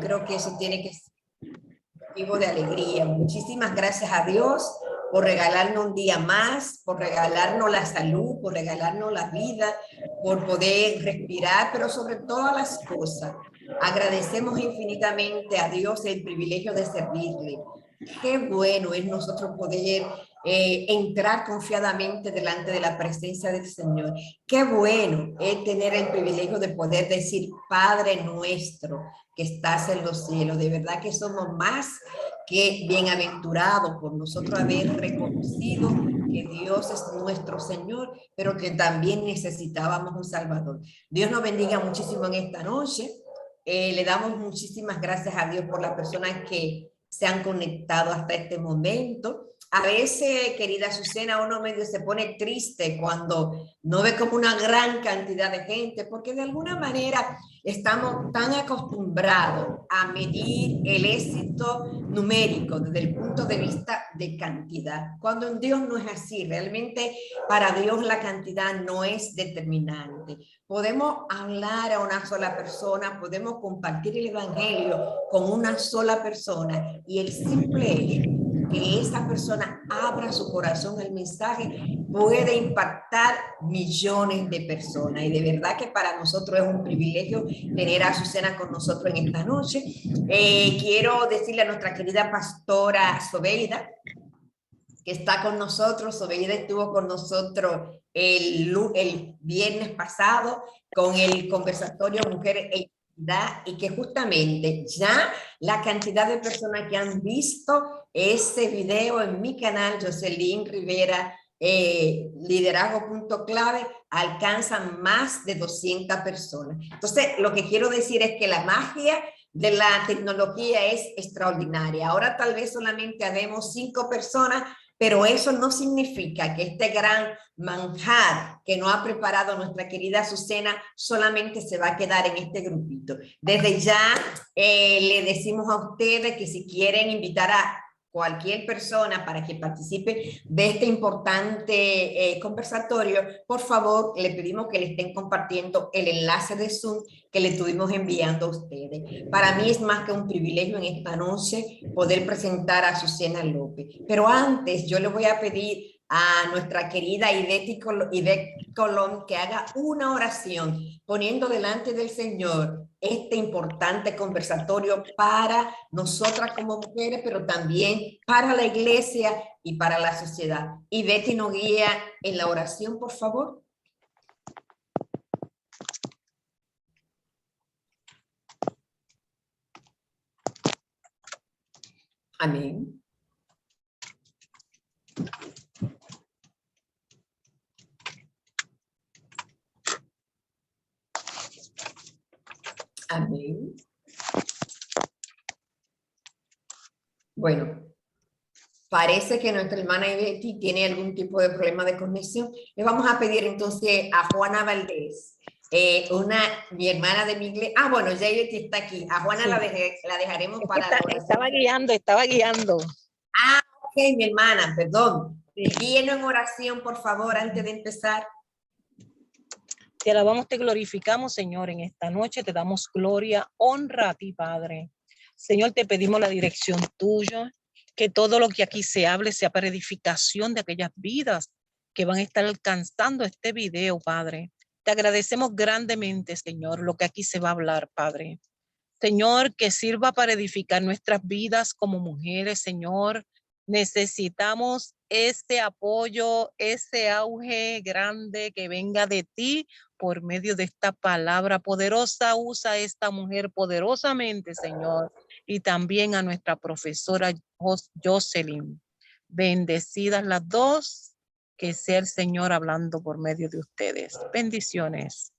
creo que eso tiene que ser motivo de alegría. Muchísimas gracias a Dios por regalarnos un día más, por regalarnos la salud, por regalarnos la vida, por poder respirar, pero sobre todas las cosas, agradecemos infinitamente a Dios el privilegio de servirle. Qué bueno es nosotros poder entrar confiadamente delante de la presencia del Señor. Qué bueno es tener el privilegio de poder decir, Padre nuestro que estás en los cielos. De verdad que somos más que bienaventurados por nosotros haber reconocido que Dios es nuestro Señor, pero que también necesitábamos un Salvador. Dios nos bendiga muchísimo en esta noche. Le damos muchísimas gracias a Dios por las personas que se han conectado hasta este momento. A veces, querida Azucena, uno medio se pone triste cuando no ve como una gran cantidad de gente, porque de alguna manera estamos tan acostumbrados a medir el éxito numérico desde el punto de vista de cantidad, cuando en Dios no es así. Realmente para Dios la cantidad no es determinante. Podemos hablar a una sola persona, podemos compartir el evangelio con una sola persona y el simple hecho que esa persona abra su corazón al mensaje puede impactar millones de personas. Y de verdad que para nosotros es un privilegio tener a Azucena con nosotros en esta noche. Quiero decirle a nuestra querida pastora Sobeida, que está con nosotros. Sobeida estuvo con nosotros el viernes pasado con el conversatorio Mujeres e Identidad, y que justamente ya la cantidad de personas que han visto ese video en mi canal, Jocelyn Rivera, liderazgo.clave, alcanzan más de 200 personas. Entonces, lo que quiero decir es que la magia de la tecnología es extraordinaria. Ahora tal vez solamente habemos 5 personas, pero eso no significa que este gran manjar que nos ha preparado nuestra querida Azucena solamente se va a quedar en este grupito. Desde ya le decimos a ustedes que si quieren invitar a cualquier persona para que participe de este importante conversatorio, por favor, le pedimos que le estén compartiendo el enlace de Zoom que le estuvimos enviando a ustedes. Para mí es más que un privilegio en esta noche poder presentar a Azucena López. Pero antes yo le voy a pedir a nuestra querida Ivette Colón que haga una oración poniendo delante del Señor este importante conversatorio para nosotras como mujeres, pero también para la iglesia y para la sociedad. Ivette nos guía en la oración, por favor. Amén. Amén. Bueno, parece que nuestra hermana Ivette tiene algún tipo de problema de conexión. Le vamos a pedir entonces a Juana Valdés, mi hermana de mi iglesia. Ah, bueno, ya Ivette está aquí. A Juana sí. la dejaremos es para la oración. Estaba guiando. Ah, ok, mi hermana, perdón. Sí. Guíenos en oración, por favor, antes de empezar. Te alabamos, te glorificamos, Señor, en esta noche. Te damos gloria, honra a ti, Padre. Señor, te pedimos la dirección tuya, que todo lo que aquí se hable sea para edificación de aquellas vidas que van a estar alcanzando este video, Padre. Te agradecemos grandemente, Señor, lo que aquí se va a hablar, Padre. Señor, que sirva para edificar nuestras vidas como mujeres, Señor. Necesitamos ese apoyo, ese auge grande que venga de ti por medio de esta palabra poderosa. Usa esta mujer poderosamente, Señor, y también a nuestra profesora Jocelyn. Bendecidas las dos, que sea el Señor hablando por medio de ustedes. Bendiciones.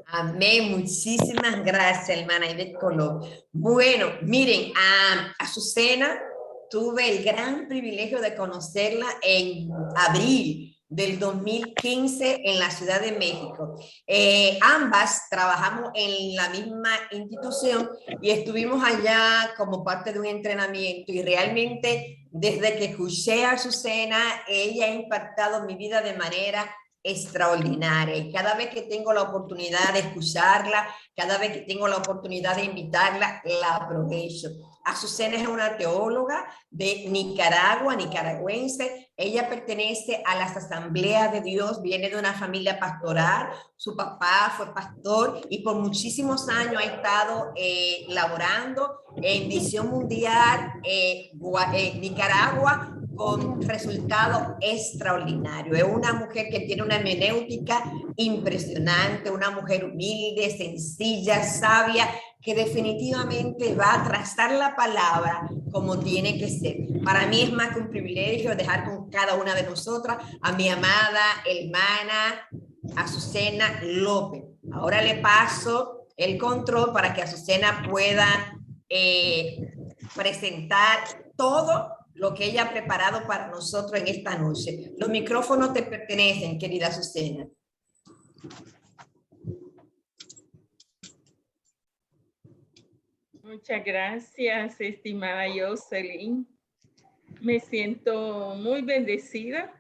Amén, muchísimas gracias, hermana Ivette Colón. Bueno, miren, a Azucena tuve el gran privilegio de conocerla en abril del 2015 en la Ciudad de México. Ambas trabajamos en la misma institución y estuvimos allá como parte de un entrenamiento, y realmente desde que escuché a Azucena, ella ha impactado mi vida de manera extraordinaria. Y cada vez que tengo la oportunidad de escucharla, cada vez que tengo la oportunidad de invitarla, la aprovecho. Azucena es una teóloga de Nicaragua, nicaragüense. Ella pertenece a las Asambleas de Dios, viene de una familia pastoral. Su papá fue pastor y por muchísimos años ha estado laborando en Visión Mundial Nicaragua con resultados extraordinarios. Es una mujer que tiene una hermenéutica impresionante, una mujer humilde, sencilla, sabia, que definitivamente va a trazar la palabra como tiene que ser. Para mí es más que un privilegio dejar con cada una de nosotras a mi amada hermana Azucena López. Ahora le paso el control para que Azucena pueda presentar todo lo que ella ha preparado para nosotros en esta noche. Los micrófonos te pertenecen, querida Azucena. Muchas gracias, estimada Jocelyn. Me siento muy bendecida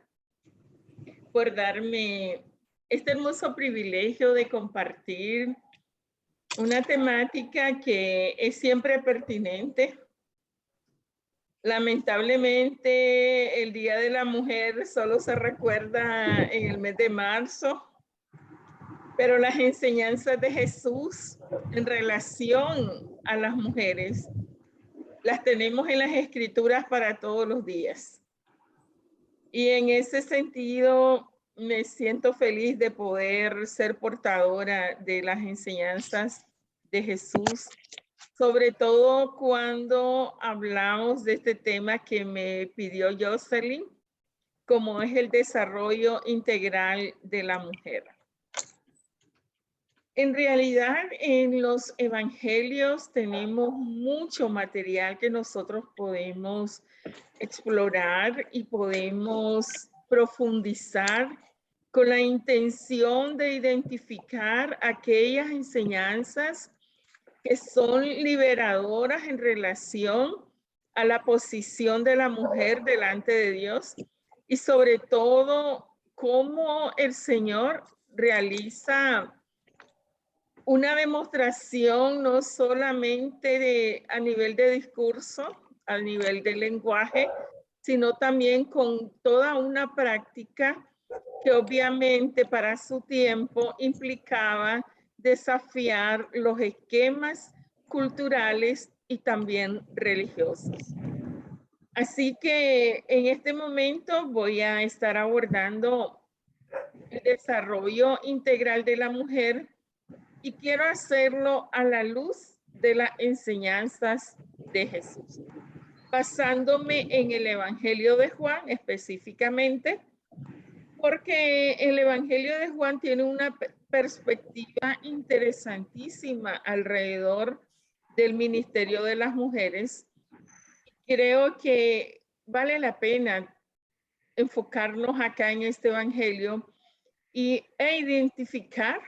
por darme este hermoso privilegio de compartir una temática que es siempre pertinente. Lamentablemente, el Día de la Mujer solo se recuerda en el mes de marzo, pero las enseñanzas de Jesús en relación a las mujeres las tenemos en las Escrituras para todos los días. Y en ese sentido, me siento feliz de poder ser portadora de las enseñanzas de Jesús, sobre todo cuando hablamos de este tema que me pidió Jocelyn, como es el desarrollo integral de la mujer. En realidad, en los evangelios tenemos mucho material que nosotros podemos explorar y podemos profundizar con la intención de identificar aquellas enseñanzas que son liberadoras en relación a la posición de la mujer delante de Dios y sobre todo cómo el Señor realiza una demostración no solamente a nivel de discurso, a nivel de lenguaje, sino también con toda una práctica que obviamente para su tiempo implicaba desafiar los esquemas culturales y también religiosos. Así que en este momento voy a estar abordando el desarrollo integral de la mujer y quiero hacerlo a la luz de las enseñanzas de Jesús, basándome en el Evangelio de Juan específicamente, porque el Evangelio de Juan tiene una perspectiva interesantísima alrededor del ministerio de las mujeres. Creo que vale la pena enfocarnos acá en este Evangelio e identificar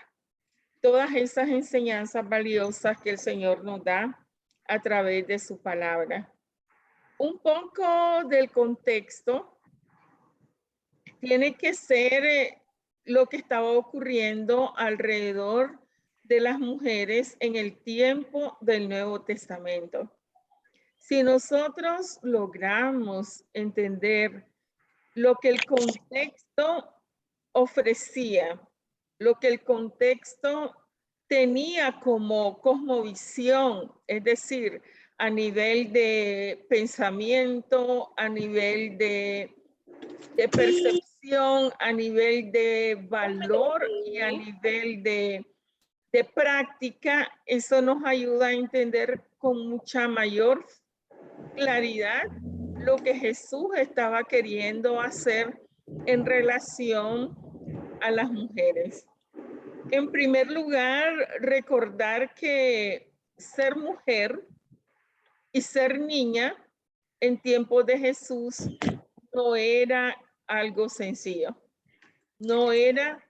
todas esas enseñanzas valiosas que el Señor nos da a través de su palabra. Un poco del contexto tiene que ser lo que estaba ocurriendo alrededor de las mujeres en el tiempo del Nuevo Testamento. Si nosotros logramos entender lo que el contexto ofrecía, lo que el contexto tenía como cosmovisión, es decir, a nivel de pensamiento, a nivel de percepción, a nivel de valor y a nivel de práctica, eso nos ayuda a entender con mucha mayor claridad lo que Jesús estaba queriendo hacer en relación a las mujeres. En primer lugar, recordar que ser mujer y ser niña en tiempos de Jesús no era algo sencillo. No era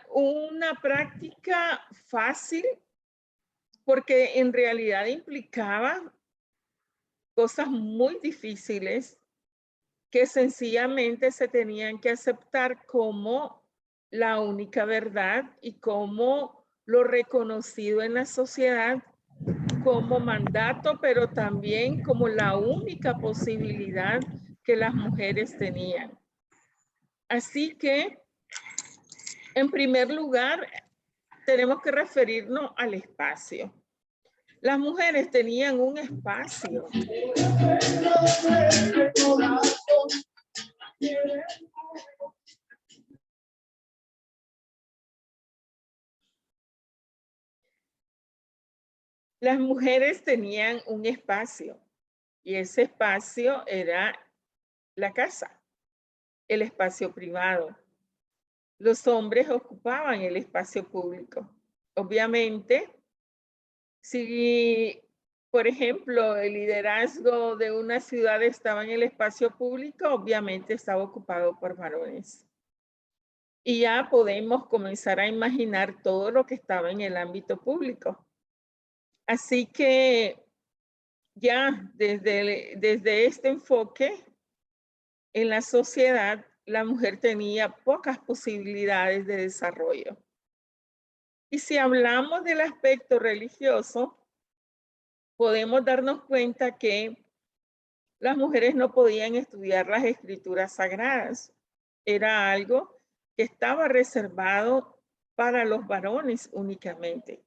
una práctica fácil, porque en realidad implicaba cosas muy difíciles que sencillamente se tenían que aceptar como la única verdad y como lo reconocido en la sociedad como mandato, pero también como la única posibilidad que las mujeres tenían. Así que, en primer lugar, tenemos que referirnos al espacio. Las mujeres tenían un espacio. Las mujeres tenían un espacio y ese espacio era la casa, el espacio privado. Los hombres ocupaban el espacio público. Obviamente, si, por ejemplo, el liderazgo de una ciudad estaba en el espacio público, obviamente estaba ocupado por varones. Y ya podemos comenzar a imaginar todo lo que estaba en el ámbito público. Así que ya desde este enfoque en la sociedad, la mujer tenía pocas posibilidades de desarrollo. Y si hablamos del aspecto religioso, podemos darnos cuenta que las mujeres no podían estudiar las escrituras sagradas. Era algo que estaba reservado para los varones únicamente.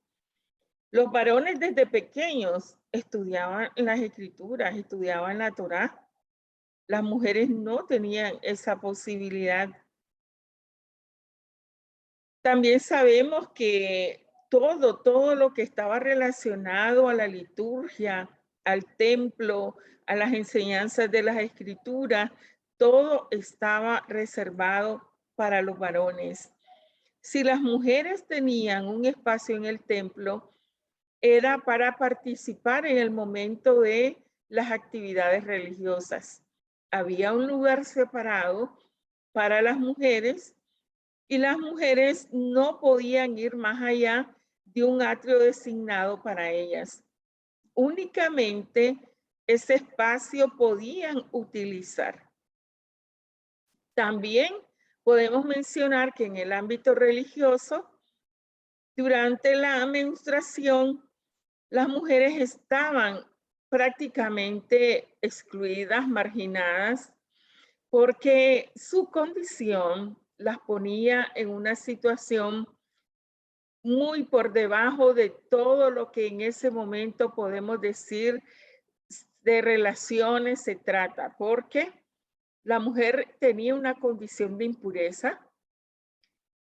Los varones desde pequeños estudiaban las escrituras, estudiaban la Torá. Las mujeres no tenían esa posibilidad. También sabemos que todo lo que estaba relacionado a la liturgia, al templo, a las enseñanzas de las escrituras, todo estaba reservado para los varones. Si las mujeres tenían un espacio en el templo, era para participar en el momento de las actividades religiosas. Había un lugar separado para las mujeres y las mujeres no podían ir más allá de un atrio designado para ellas. Únicamente ese espacio podían utilizar. También podemos mencionar que en el ámbito religioso, durante la menstruación, las mujeres estaban prácticamente excluidas, marginadas, porque su condición las ponía en una situación muy por debajo de todo lo que en ese momento podemos decir de relaciones se trata, porque la mujer tenía una condición de impureza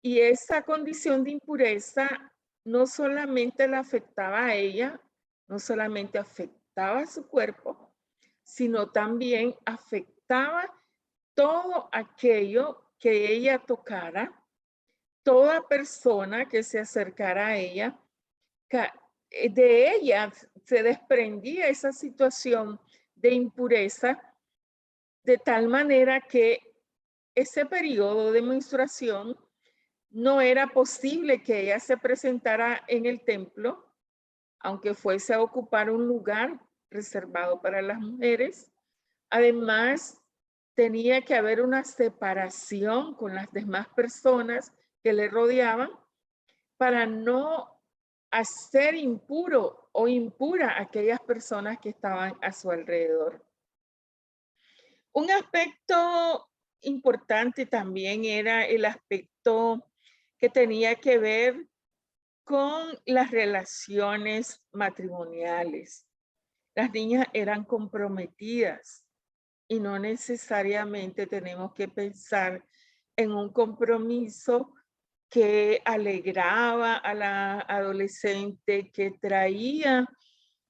y esa condición de impureza no solamente la afectaba a ella, no solamente afectaba a su cuerpo, sino también afectaba todo aquello que ella tocara, toda persona que se acercara a ella, de ella se desprendía esa situación de impureza, de tal manera que ese periodo de menstruación no era posible que ella se presentara en el templo, aunque fuese a ocupar un lugar reservado para las mujeres. Además, tenía que haber una separación con las demás personas que le rodeaban para no hacer impuro o impura a aquellas personas que estaban a su alrededor. Un aspecto importante también era el aspecto que tenía que ver con las relaciones matrimoniales. Las niñas eran comprometidas y no necesariamente tenemos que pensar en un compromiso que alegraba a la adolescente, que traía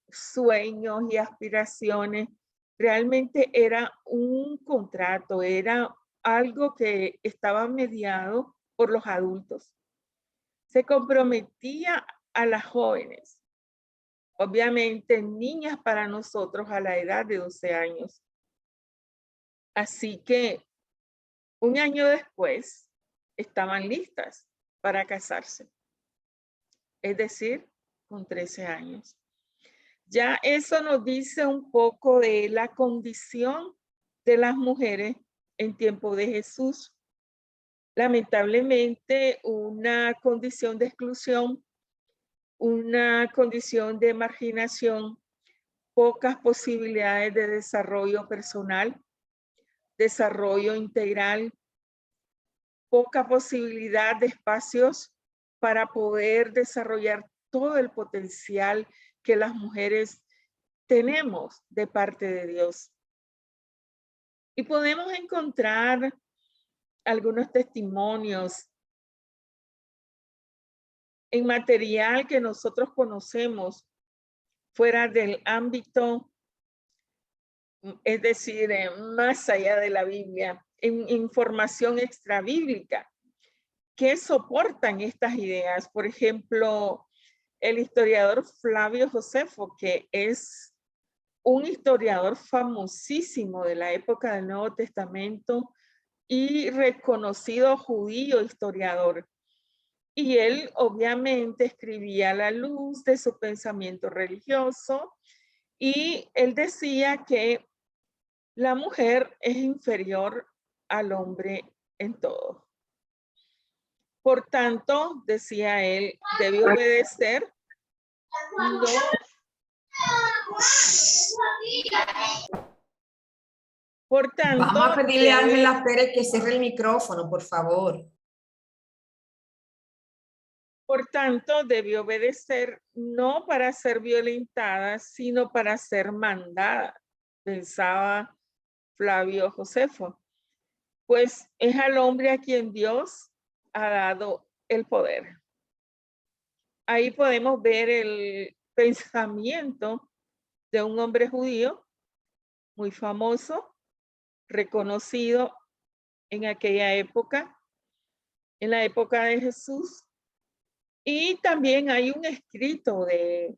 sueños y aspiraciones. Realmente era un contrato, era algo que estaba mediado por los adultos. Se comprometía a las jóvenes, obviamente niñas para nosotros a la edad de 12 años. Así que un año después estaban listas para casarse, es decir, con 13 años. Ya eso nos dice un poco de la condición de las mujeres en tiempo de Jesús. Lamentablemente, una condición de exclusión, una condición de marginación, pocas posibilidades de desarrollo personal, desarrollo integral, poca posibilidad de espacios para poder desarrollar todo el potencial que las mujeres tenemos de parte de Dios. Y podemos encontrar algunos testimonios en material que nosotros conocemos fuera del ámbito, es decir, más allá de la Biblia, en información extrabíblica, que soportan estas ideas. Por ejemplo, el historiador Flavio Josefo, que es un historiador famosísimo de la época del Nuevo Testamento y reconocido judío historiador. Y él obviamente escribía a la luz de su pensamiento religioso y él decía que la mujer es inferior al hombre en todo. Por tanto, decía él, debe obedecer. No. Por tanto, vamos a pedirle a Ángela Pérez que cierre el micrófono, por favor. Por tanto, debe obedecer no para ser violentada, sino para ser mandada, pensaba Flavio Josefo. Pues es al hombre a quien Dios ha dado el poder. Ahí podemos ver el pensamiento de un hombre judío muy famoso, reconocido en aquella época, en la época de Jesús. Y también hay un escrito de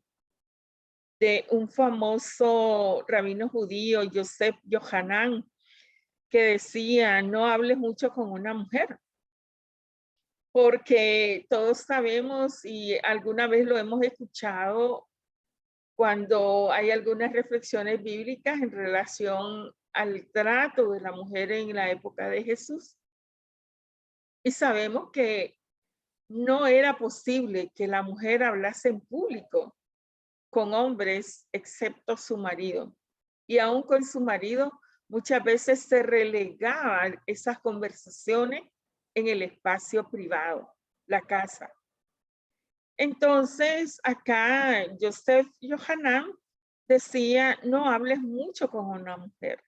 un famoso rabino judío, Yosef Yohanan, que decía, no hables mucho con una mujer, porque todos sabemos y alguna vez lo hemos escuchado cuando hay algunas reflexiones bíblicas en relación al trato de la mujer en la época de Jesús. Y sabemos que no era posible que la mujer hablase en público con hombres excepto su marido. Y aún con su marido, muchas veces se relegaban esas conversaciones en el espacio privado, la casa. Entonces, acá Yosef Yohanan decía, no hables mucho con una mujer.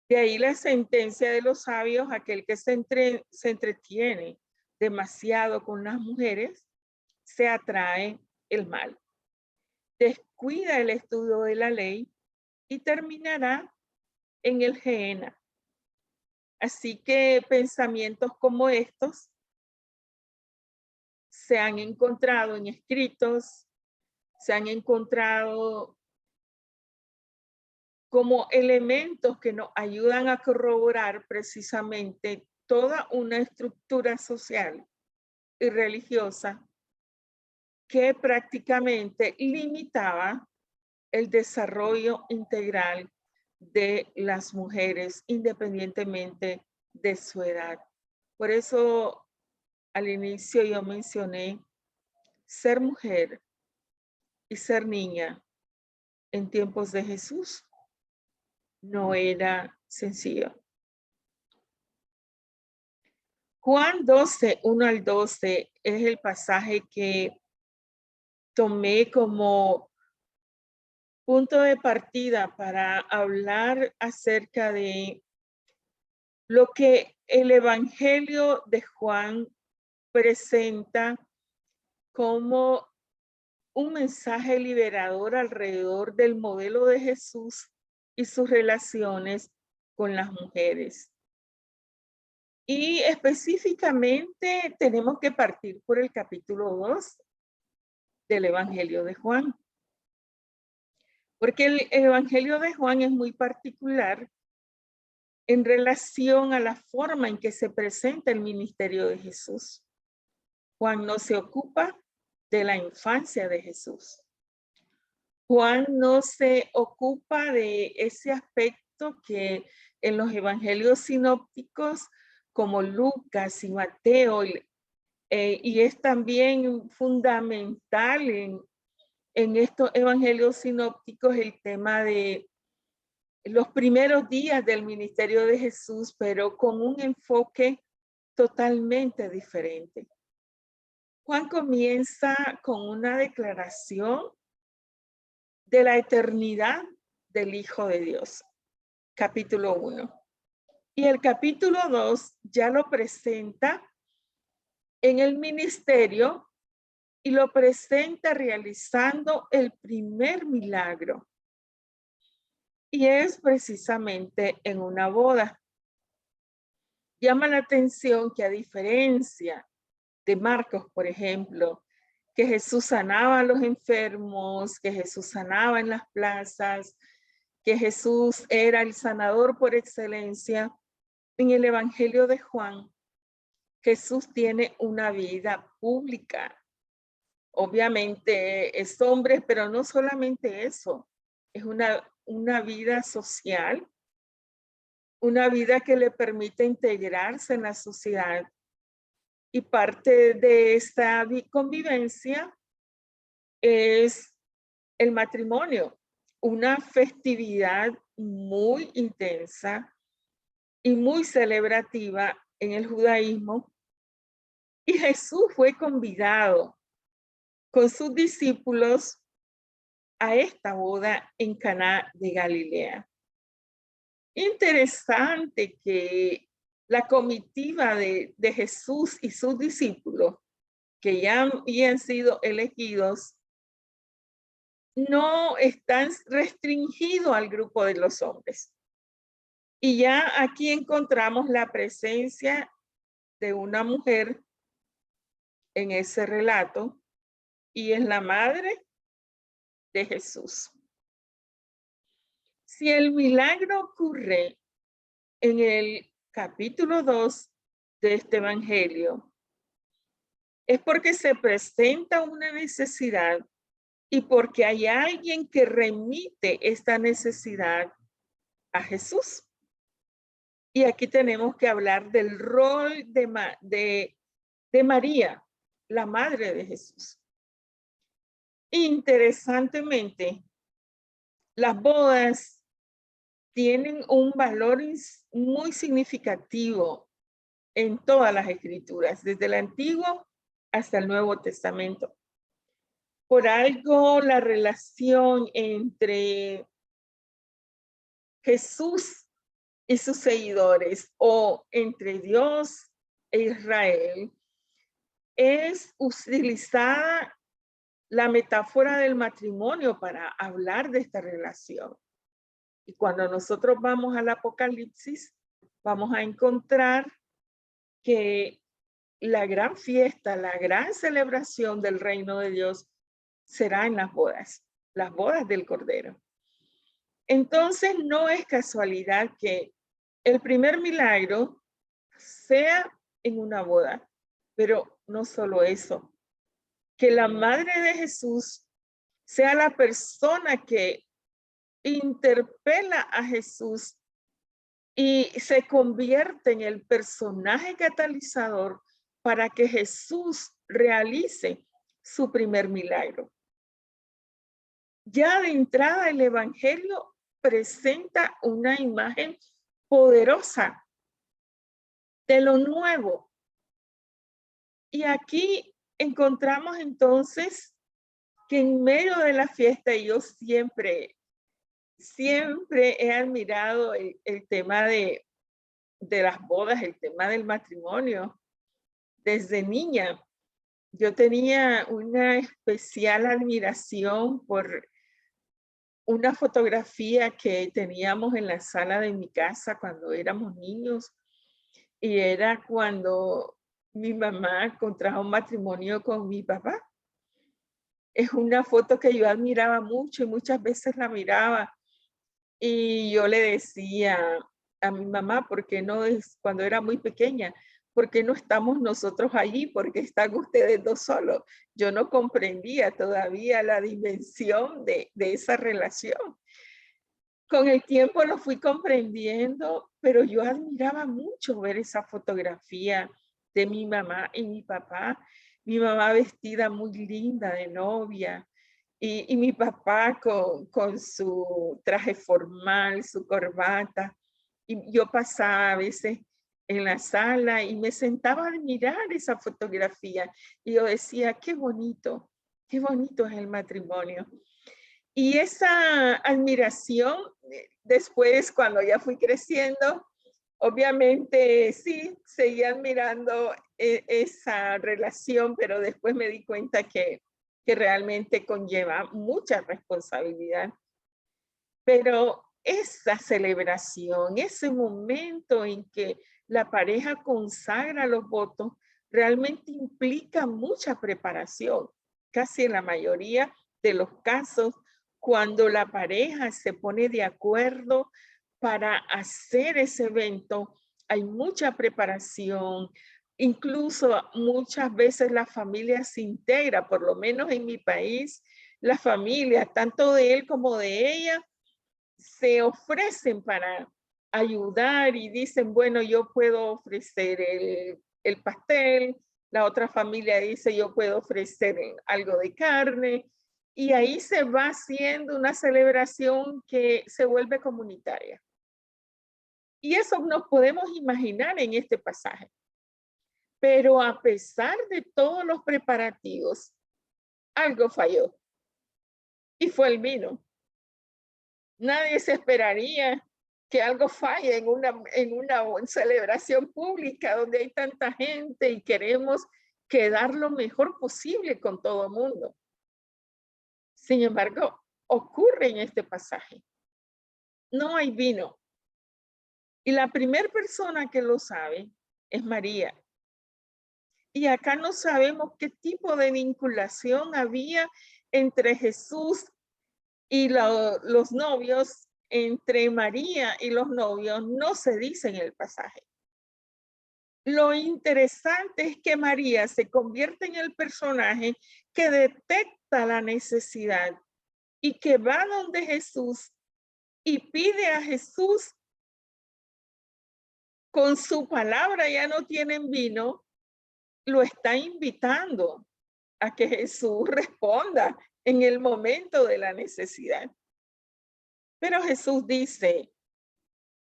De ahí la sentencia de los sabios, aquel que se entretiene demasiado con las mujeres, se atrae el mal. Descuida el estudio de la ley y terminará en el Gehenna. Así que pensamientos como estos se han encontrado en escritos, se han encontrado como elementos que nos ayudan a corroborar precisamente toda una estructura social y religiosa que prácticamente limitaba el desarrollo integral de las mujeres independientemente de su edad. Por eso al inicio yo mencioné ser mujer y ser niña en tiempos de Jesús no era sencillo. Juan 12, 1 al 12 es el pasaje que tomé como punto de partida para hablar acerca de lo que el Evangelio de Juan presenta como un mensaje liberador alrededor del modelo de Jesús y sus relaciones con las mujeres. Y específicamente tenemos que partir por el capítulo 2 del Evangelio de Juan. Porque el Evangelio de Juan es muy particular en relación a la forma en que se presenta el ministerio de Jesús. Juan no se ocupa de la infancia de Jesús. Juan no se ocupa de ese aspecto visto que en los evangelios sinópticos como Lucas y Mateo, y es también fundamental en estos evangelios sinópticos el tema de los primeros días del ministerio de Jesús, pero con un enfoque totalmente diferente. Juan comienza con una declaración de la eternidad del Hijo de Dios, capítulo 1. Y el capítulo 2 ya lo presenta en el ministerio y lo presenta realizando el primer milagro. Y es precisamente en una boda. Llama la atención que a diferencia de Marcos, por ejemplo, que Jesús sanaba a los enfermos, que Jesús sanaba en las plazas, que Jesús era el sanador por excelencia, en el Evangelio de Juan, Jesús tiene una vida pública. Obviamente es hombre, pero no solamente eso, es una vida social, una vida que le permite integrarse en la sociedad. Y parte de esta convivencia es el matrimonio, una festividad muy intensa y muy celebrativa en el judaísmo. Y Jesús fue convidado con sus discípulos a esta boda en Caná de Galilea. Interesante que la comitiva de Jesús y sus discípulos, que ya habían sido elegidos, no están restringidos al grupo de los hombres. Y ya aquí encontramos la presencia de una mujer en ese relato, y es la madre de Jesús. Si el milagro ocurre en el capítulo 2 de este evangelio, es porque se presenta una necesidad y porque hay alguien que remite esta necesidad a Jesús. Y aquí tenemos que hablar del rol de María, la madre de Jesús. Interesantemente, las bodas tienen un valor muy significativo en todas las escrituras, desde el Antiguo hasta el Nuevo Testamento. Por algo, la relación entre Jesús y sus seguidores, o entre Dios e Israel, es utilizada la metáfora del matrimonio para hablar de esta relación. Y cuando nosotros vamos al Apocalipsis, vamos a encontrar que la gran fiesta, la gran celebración del reino de Dios será en las bodas del Cordero. Entonces no es casualidad que el primer milagro sea en una boda, pero no solo eso, que la madre de Jesús sea la persona que interpela a Jesús y se convierte en el personaje catalizador para que Jesús realice su primer milagro. Ya de entrada el evangelio presenta una imagen poderosa de lo nuevo. Y aquí encontramos entonces que en medio de la fiesta, y yo siempre he admirado el tema de las bodas, el tema del matrimonio. Desde niña, yo tenía una especial admiración por una fotografía que teníamos en la sala de mi casa cuando éramos niños, y era cuando mi mamá contrajo un matrimonio con mi papá. Es una foto que yo admiraba mucho y muchas veces la miraba. Y yo le decía a mi mamá, ¿por qué no es cuando era muy pequeña? ¿Por qué no estamos nosotros allí? ¿Por qué están ustedes dos solos? Yo no comprendía todavía la dimensión de esa relación. Con el tiempo lo fui comprendiendo, pero yo admiraba mucho ver esa fotografía de mi mamá y mi papá. Mi mamá vestida muy linda de novia y mi papá con su traje formal, su corbata. Y yo pasaba a veces en la sala y me sentaba a admirar esa fotografía. Y yo decía, qué bonito es el matrimonio. Y esa admiración, después cuando ya fui creciendo, obviamente sí, seguía admirando esa relación, pero después me di cuenta que realmente conlleva mucha responsabilidad. Pero esa celebración, ese momento en que la pareja consagra los votos, realmente implica mucha preparación. Casi en la mayoría de los casos, cuando la pareja se pone de acuerdo para hacer ese evento, hay mucha preparación. Incluso muchas veces la familia se integra, por lo menos en mi país, la familia, tanto de él como de ella, se ofrecen para ayudar y dicen, bueno, yo puedo ofrecer el pastel, la otra familia dice, yo puedo ofrecer algo de carne, y ahí se va haciendo una celebración que se vuelve comunitaria. Y eso nos podemos imaginar en este pasaje. Pero a pesar de todos los preparativos, algo falló. Y fue el vino. Nadie se esperaría que algo falle en una celebración pública donde hay tanta gente y queremos quedar lo mejor posible con todo el mundo. Sin embargo, ocurre en este pasaje. No hay vino. Y la primera persona que lo sabe es María. Y acá no sabemos qué tipo de vinculación había entre Jesús y los novios. Entre María y los novios no se dice en el pasaje. Lo interesante es que María se convierte en el personaje que detecta la necesidad y que va donde Jesús y pide a Jesús, con su palabra ya no tienen vino, lo está invitando a que Jesús responda en el momento de la necesidad. Pero Jesús dice,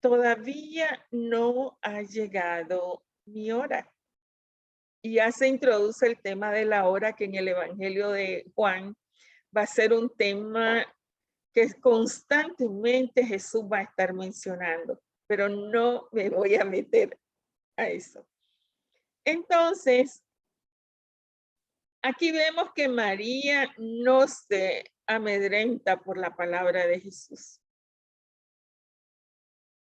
todavía no ha llegado mi hora. Y ya se introduce el tema de la hora, que en el Evangelio de Juan va a ser un tema que constantemente Jesús va a estar mencionando, pero no me voy a meter a eso. Entonces, aquí vemos que María no se amedrenta por la palabra de Jesús.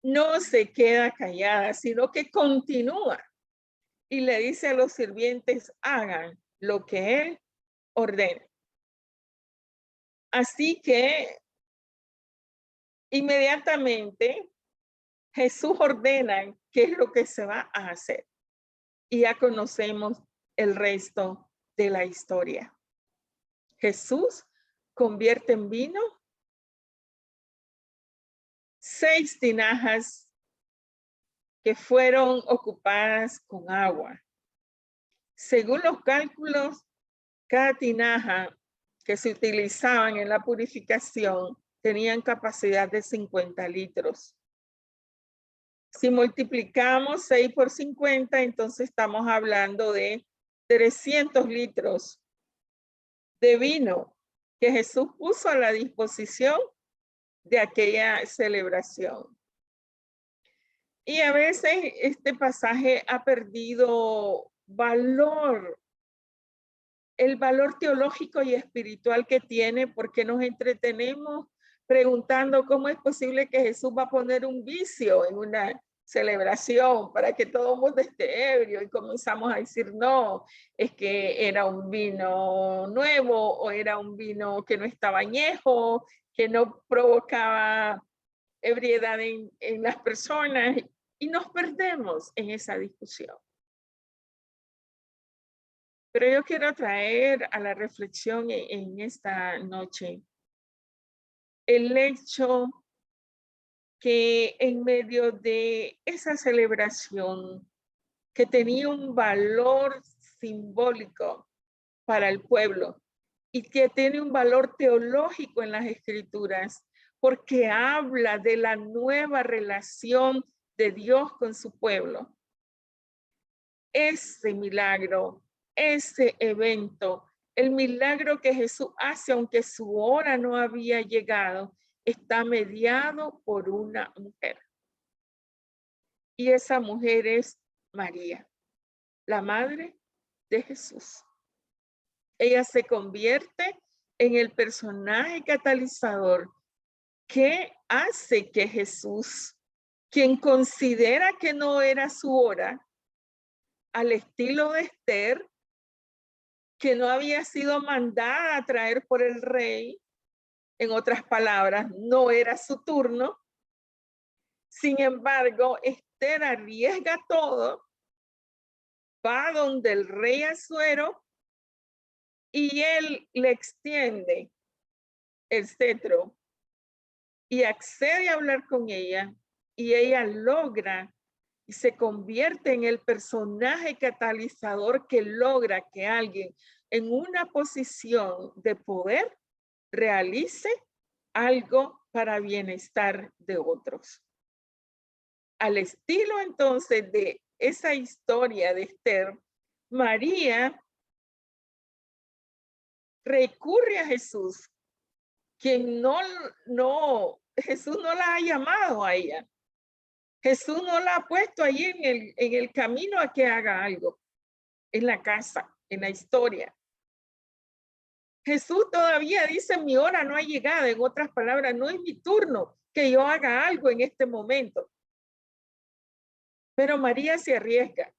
No se queda callada, sino que continúa y le dice a los sirvientes, hagan lo que él ordena. Así que inmediatamente Jesús ordena qué es lo que se va a hacer. Y ya conocemos el resto de la historia. Jesús convierte en vino 6 tinajas que fueron ocupadas con agua. Según los cálculos, cada tinaja que se utilizaban en la purificación tenían capacidad de 50 litros. Si multiplicamos 6 por 50, entonces estamos hablando de 300 litros de vino que Jesús puso a la disposición de aquella celebración. Y a veces este pasaje ha perdido valor, el valor teológico y espiritual que tiene, porque nos entretenemos preguntando cómo es posible que Jesús va a poner un vicio en una celebración para que todo el mundo esté ebrio, y comenzamos a decir, no, es que era un vino nuevo o era un vino que no estaba añejo, que no provocaba ebriedad en las personas, y nos perdemos en esa discusión. Pero yo quiero traer a la reflexión en esta noche el hecho que en medio de esa celebración que tenía un valor simbólico para el pueblo y que tiene un valor teológico en las escrituras, porque habla de la nueva relación de Dios con su pueblo. Ese milagro, ese evento, el milagro que Jesús hace, aunque su hora no había llegado, está mediado por una mujer. Y esa mujer es María, la madre de Jesús. Ella se convierte en el personaje catalizador que hace que Jesús, quien considera que no era su hora, al estilo de Esther, que no había sido mandada a traer por el rey, en otras palabras, no era su turno. Sin embargo, Esther arriesga todo, va donde el rey Asuero y él le extiende el cetro y accede a hablar con ella, y ella logra y se convierte en el personaje catalizador que logra que alguien en una posición de poder realice algo para bienestar de otros. Al estilo entonces de esa historia de Esther, María recurre a Jesús, quien Jesús no la ha llamado a ella. Jesús no la ha puesto ahí en el camino a que haga algo, en la casa, en la historia. Jesús todavía dice, mi hora no ha llegado. En otras palabras, no es mi turno que yo haga algo en este momento. Pero María se arriesga.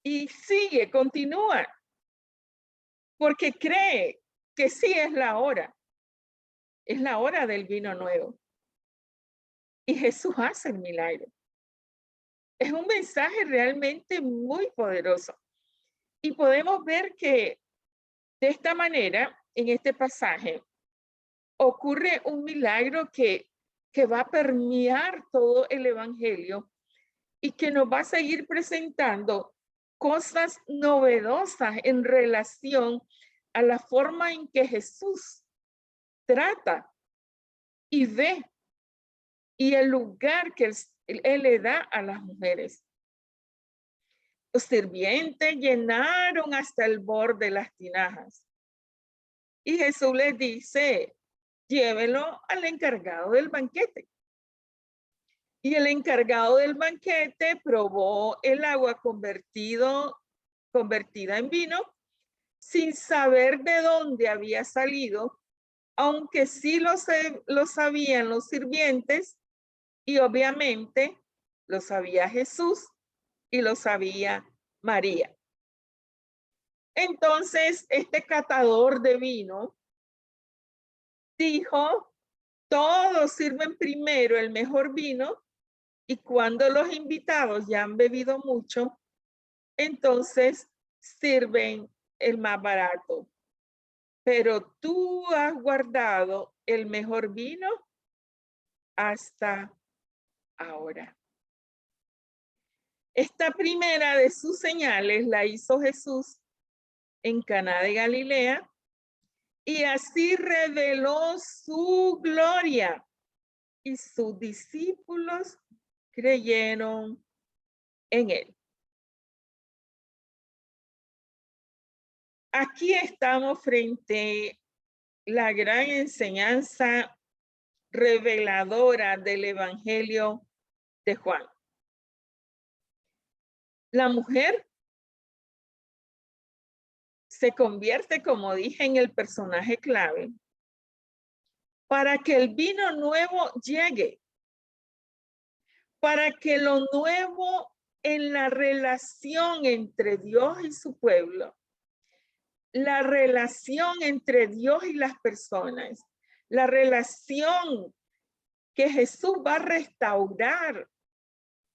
Y sigue, continúa. Porque cree que sí es la hora. Es la hora del vino nuevo. Y Jesús hace el milagro. Es un mensaje realmente muy poderoso. Y podemos ver que de esta manera, en este pasaje, ocurre un milagro que va a permear todo el evangelio y que nos va a seguir presentando cosas novedosas en relación a la forma en que Jesús trata y ve y el lugar que él le da a las mujeres. Los sirvientes llenaron hasta el borde las tinajas. Y Jesús les dice, llévenlo al encargado del banquete. Y el encargado del banquete probó el agua convertida en vino, sin saber de dónde había salido, aunque sí lo sabían los sirvientes, y obviamente lo sabía Jesús y lo sabía María. Entonces, este catador de vino dijo, todos sirven primero el mejor vino, y cuando los invitados ya han bebido mucho, entonces sirven el más barato. Pero tú has guardado el mejor vino hasta ahora. Esta primera de sus señales la hizo Jesús en Caná de Galilea, y así reveló su gloria, y sus discípulos creyeron en él. Aquí estamos frente a la gran enseñanza reveladora del Evangelio de Juan. La mujer se convierte, como dije, en el personaje clave para que el vino nuevo llegue, para que lo nuevo en la relación entre Dios y su pueblo, la relación entre Dios y las personas, la relación que Jesús va a restaurar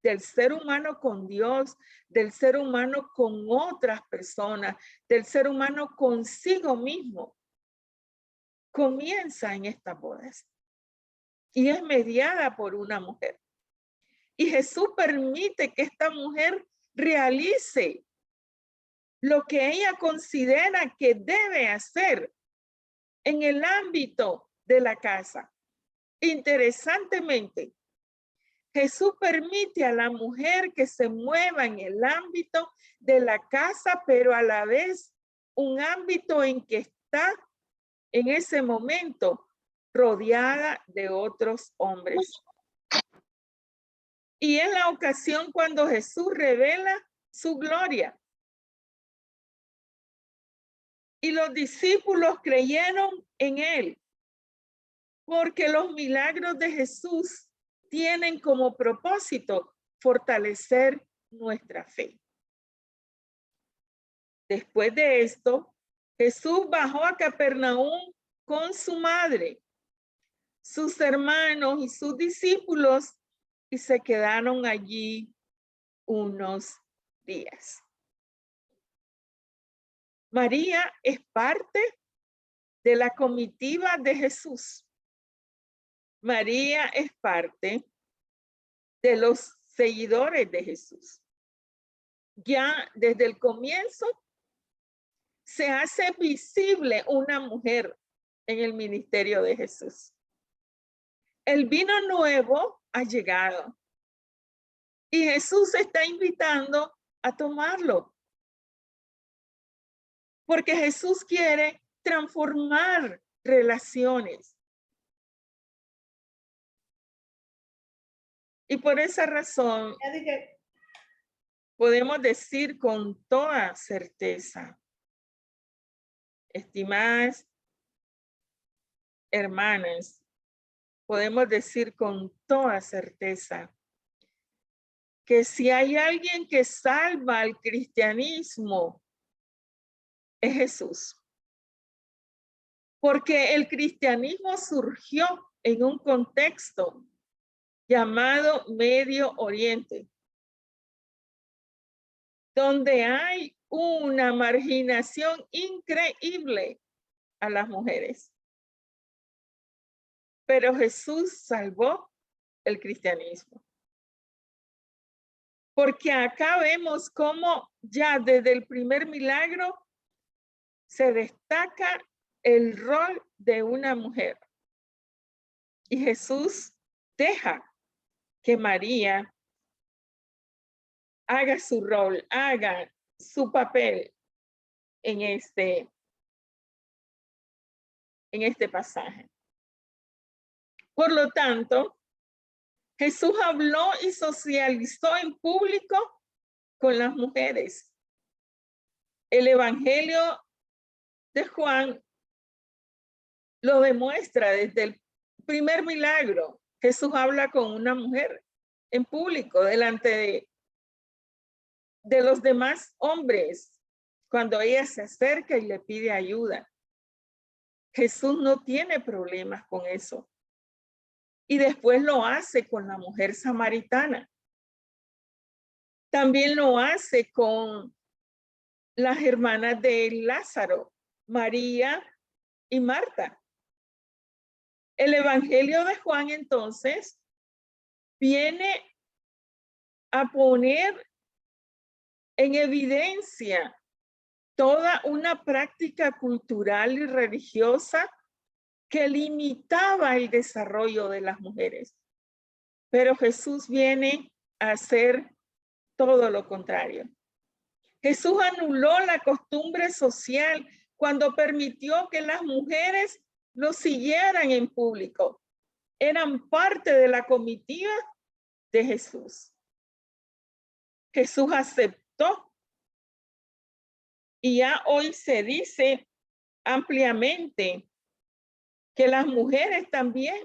del ser humano con Dios, del ser humano con otras personas, del ser humano consigo mismo, comienza en estas bodas. y es mediada por una mujer. Y Jesús permite que esta mujer realice lo que ella considera que debe hacer en el ámbito de la casa. Interesantemente, Jesús permite a la mujer que se mueva en el ámbito de la casa, pero a la vez un ámbito en que está en ese momento rodeada de otros hombres. Y es la ocasión cuando Jesús revela su gloria. Y los discípulos creyeron en él, porque los milagros de Jesús tienen como propósito fortalecer nuestra fe. Después de esto, Jesús bajó a Capernaum con su madre, sus hermanos y sus discípulos, y se quedaron allí unos días. María es parte de la comitiva de Jesús. María es parte de los seguidores de Jesús. Ya desde el comienzo se hace visible una mujer en el ministerio de Jesús. El vino nuevo ha llegado y Jesús está invitando a tomarlo. Porque Jesús quiere transformar relaciones. Y por esa razón podemos decir con toda certeza, estimadas hermanas, podemos decir con toda certeza que si hay alguien que salva al cristianismo, es Jesús. Porque el cristianismo surgió en un contexto llamado Medio Oriente, donde hay una marginación increíble a las mujeres. Pero Jesús salvó el cristianismo. Porque acá vemos cómo ya desde el primer milagro se destaca el rol de una mujer. Y Jesús deja que María haga su rol, haga su papel en este pasaje. Por lo tanto, Jesús habló y socializó en público con las mujeres. El Evangelio de Juan lo demuestra desde el primer milagro. Jesús habla con una mujer en público delante de los demás hombres cuando ella se acerca y le pide ayuda. Jesús no tiene problemas con eso. Y después lo hace con la mujer samaritana. También lo hace con las hermanas de Lázaro, María y Marta. El Evangelio de Juan entonces viene a poner en evidencia toda una práctica cultural y religiosa que limitaba el desarrollo de las mujeres. Pero Jesús viene a hacer todo lo contrario. Jesús anuló la costumbre social cuando permitió que las mujeres lo siguieran en público. Eran parte de la comitiva de Jesús. Jesús aceptó. Y ya hoy se dice ampliamente que las mujeres también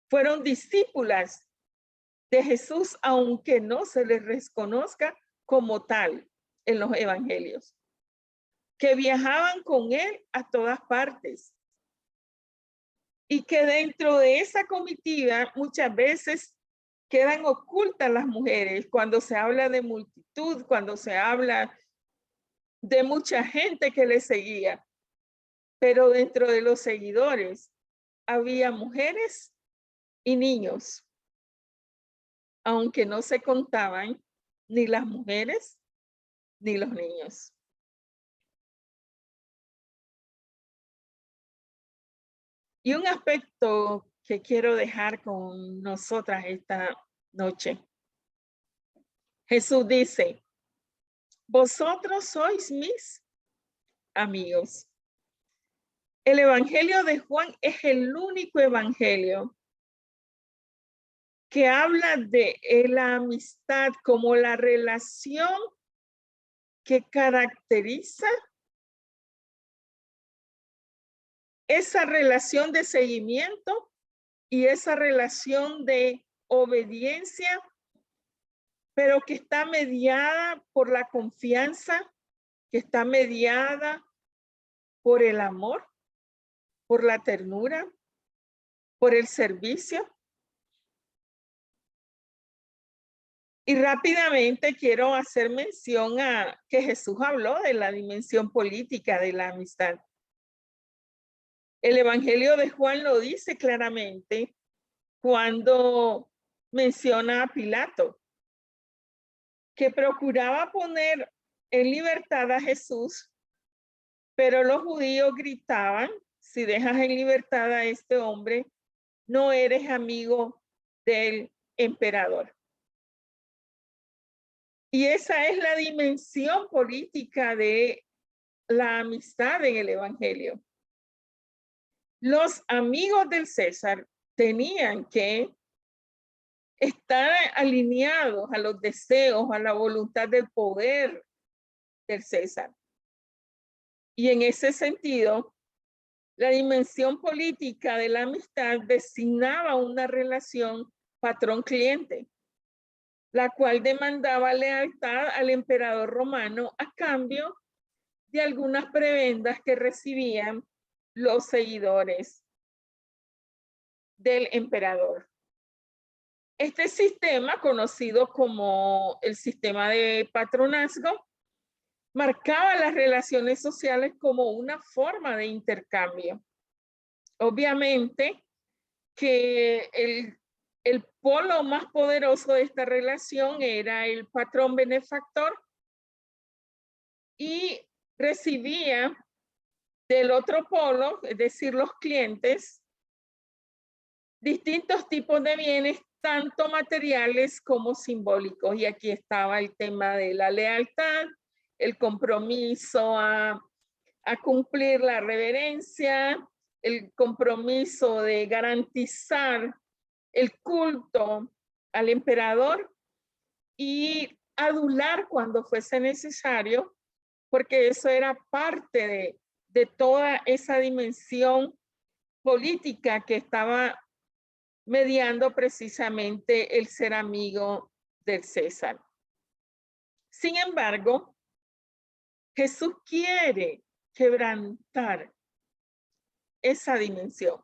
fueron discípulas de Jesús, aunque no se les reconozca como tal en los evangelios, que viajaban con él a todas partes y que dentro de esa comitiva muchas veces quedan ocultas las mujeres cuando se habla de multitud, cuando se habla de mucha gente que le seguía. Pero dentro de los seguidores había mujeres y niños, aunque no se contaban ni las mujeres ni los niños. Y un aspecto que quiero dejar con nosotras esta noche. Jesús dice, vosotros sois mis amigos. El evangelio de Juan es el único evangelio que habla de la amistad como la relación que caracteriza esa relación de seguimiento y esa relación de obediencia, pero que está mediada por la confianza, que está mediada por el amor, por la ternura, por el servicio. Y rápidamente quiero hacer mención a que Jesús habló de la dimensión política de la amistad. El Evangelio de Juan lo dice claramente cuando menciona a Pilato, que procuraba poner en libertad a Jesús, pero los judíos gritaban, si dejas en libertad a este hombre, no eres amigo del emperador. Y esa es la dimensión política de la amistad en el Evangelio. Los amigos del César tenían que estar alineados a los deseos, a la voluntad del poder del César. Y en ese sentido, la dimensión política de la amistad designaba una relación patrón-cliente, la cual demandaba lealtad al emperador romano a cambio de algunas prebendas que recibían los seguidores del emperador. Este sistema, conocido como el sistema de patronazgo, marcaba las relaciones sociales como una forma de intercambio. Obviamente que el polo más poderoso de esta relación era el patrón benefactor y recibía del otro polo, es decir, los clientes, distintos tipos de bienes, tanto materiales como simbólicos. Y aquí estaba el tema de la lealtad, el compromiso a cumplir la reverencia, el compromiso de garantizar el culto al emperador y adular cuando fuese necesario, porque eso era parte de toda esa dimensión política que estaba mediando precisamente el ser amigo del César. Sin embargo, Jesús quiere quebrantar esa dimensión.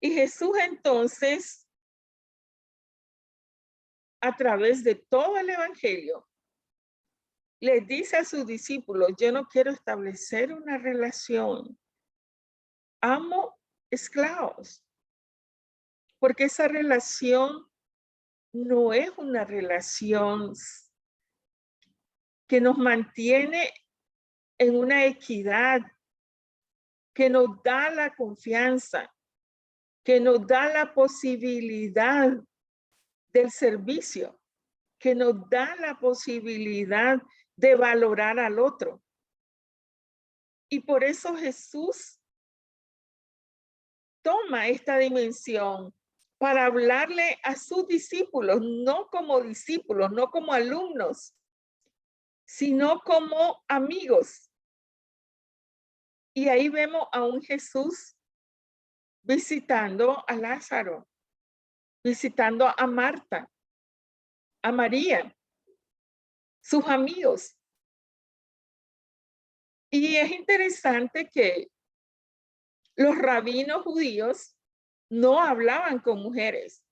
Y Jesús entonces, a través de todo el evangelio, les dice a sus discípulos, yo no quiero establecer una relación amo esclavos, porque esa relación no es una relación que nos mantiene en una equidad, que nos da la confianza, que nos da la posibilidad del servicio, que nos da la posibilidad de valorar al otro. Y por eso Jesús toma esta dimensión para hablarle a sus discípulos, no como discípulos, no como alumnos, sino como amigos. Y ahí vemos a un Jesús visitando a Lázaro, visitando a Marta, a María, sus amigos. Y es interesante que los rabinos judíos no hablaban con mujeres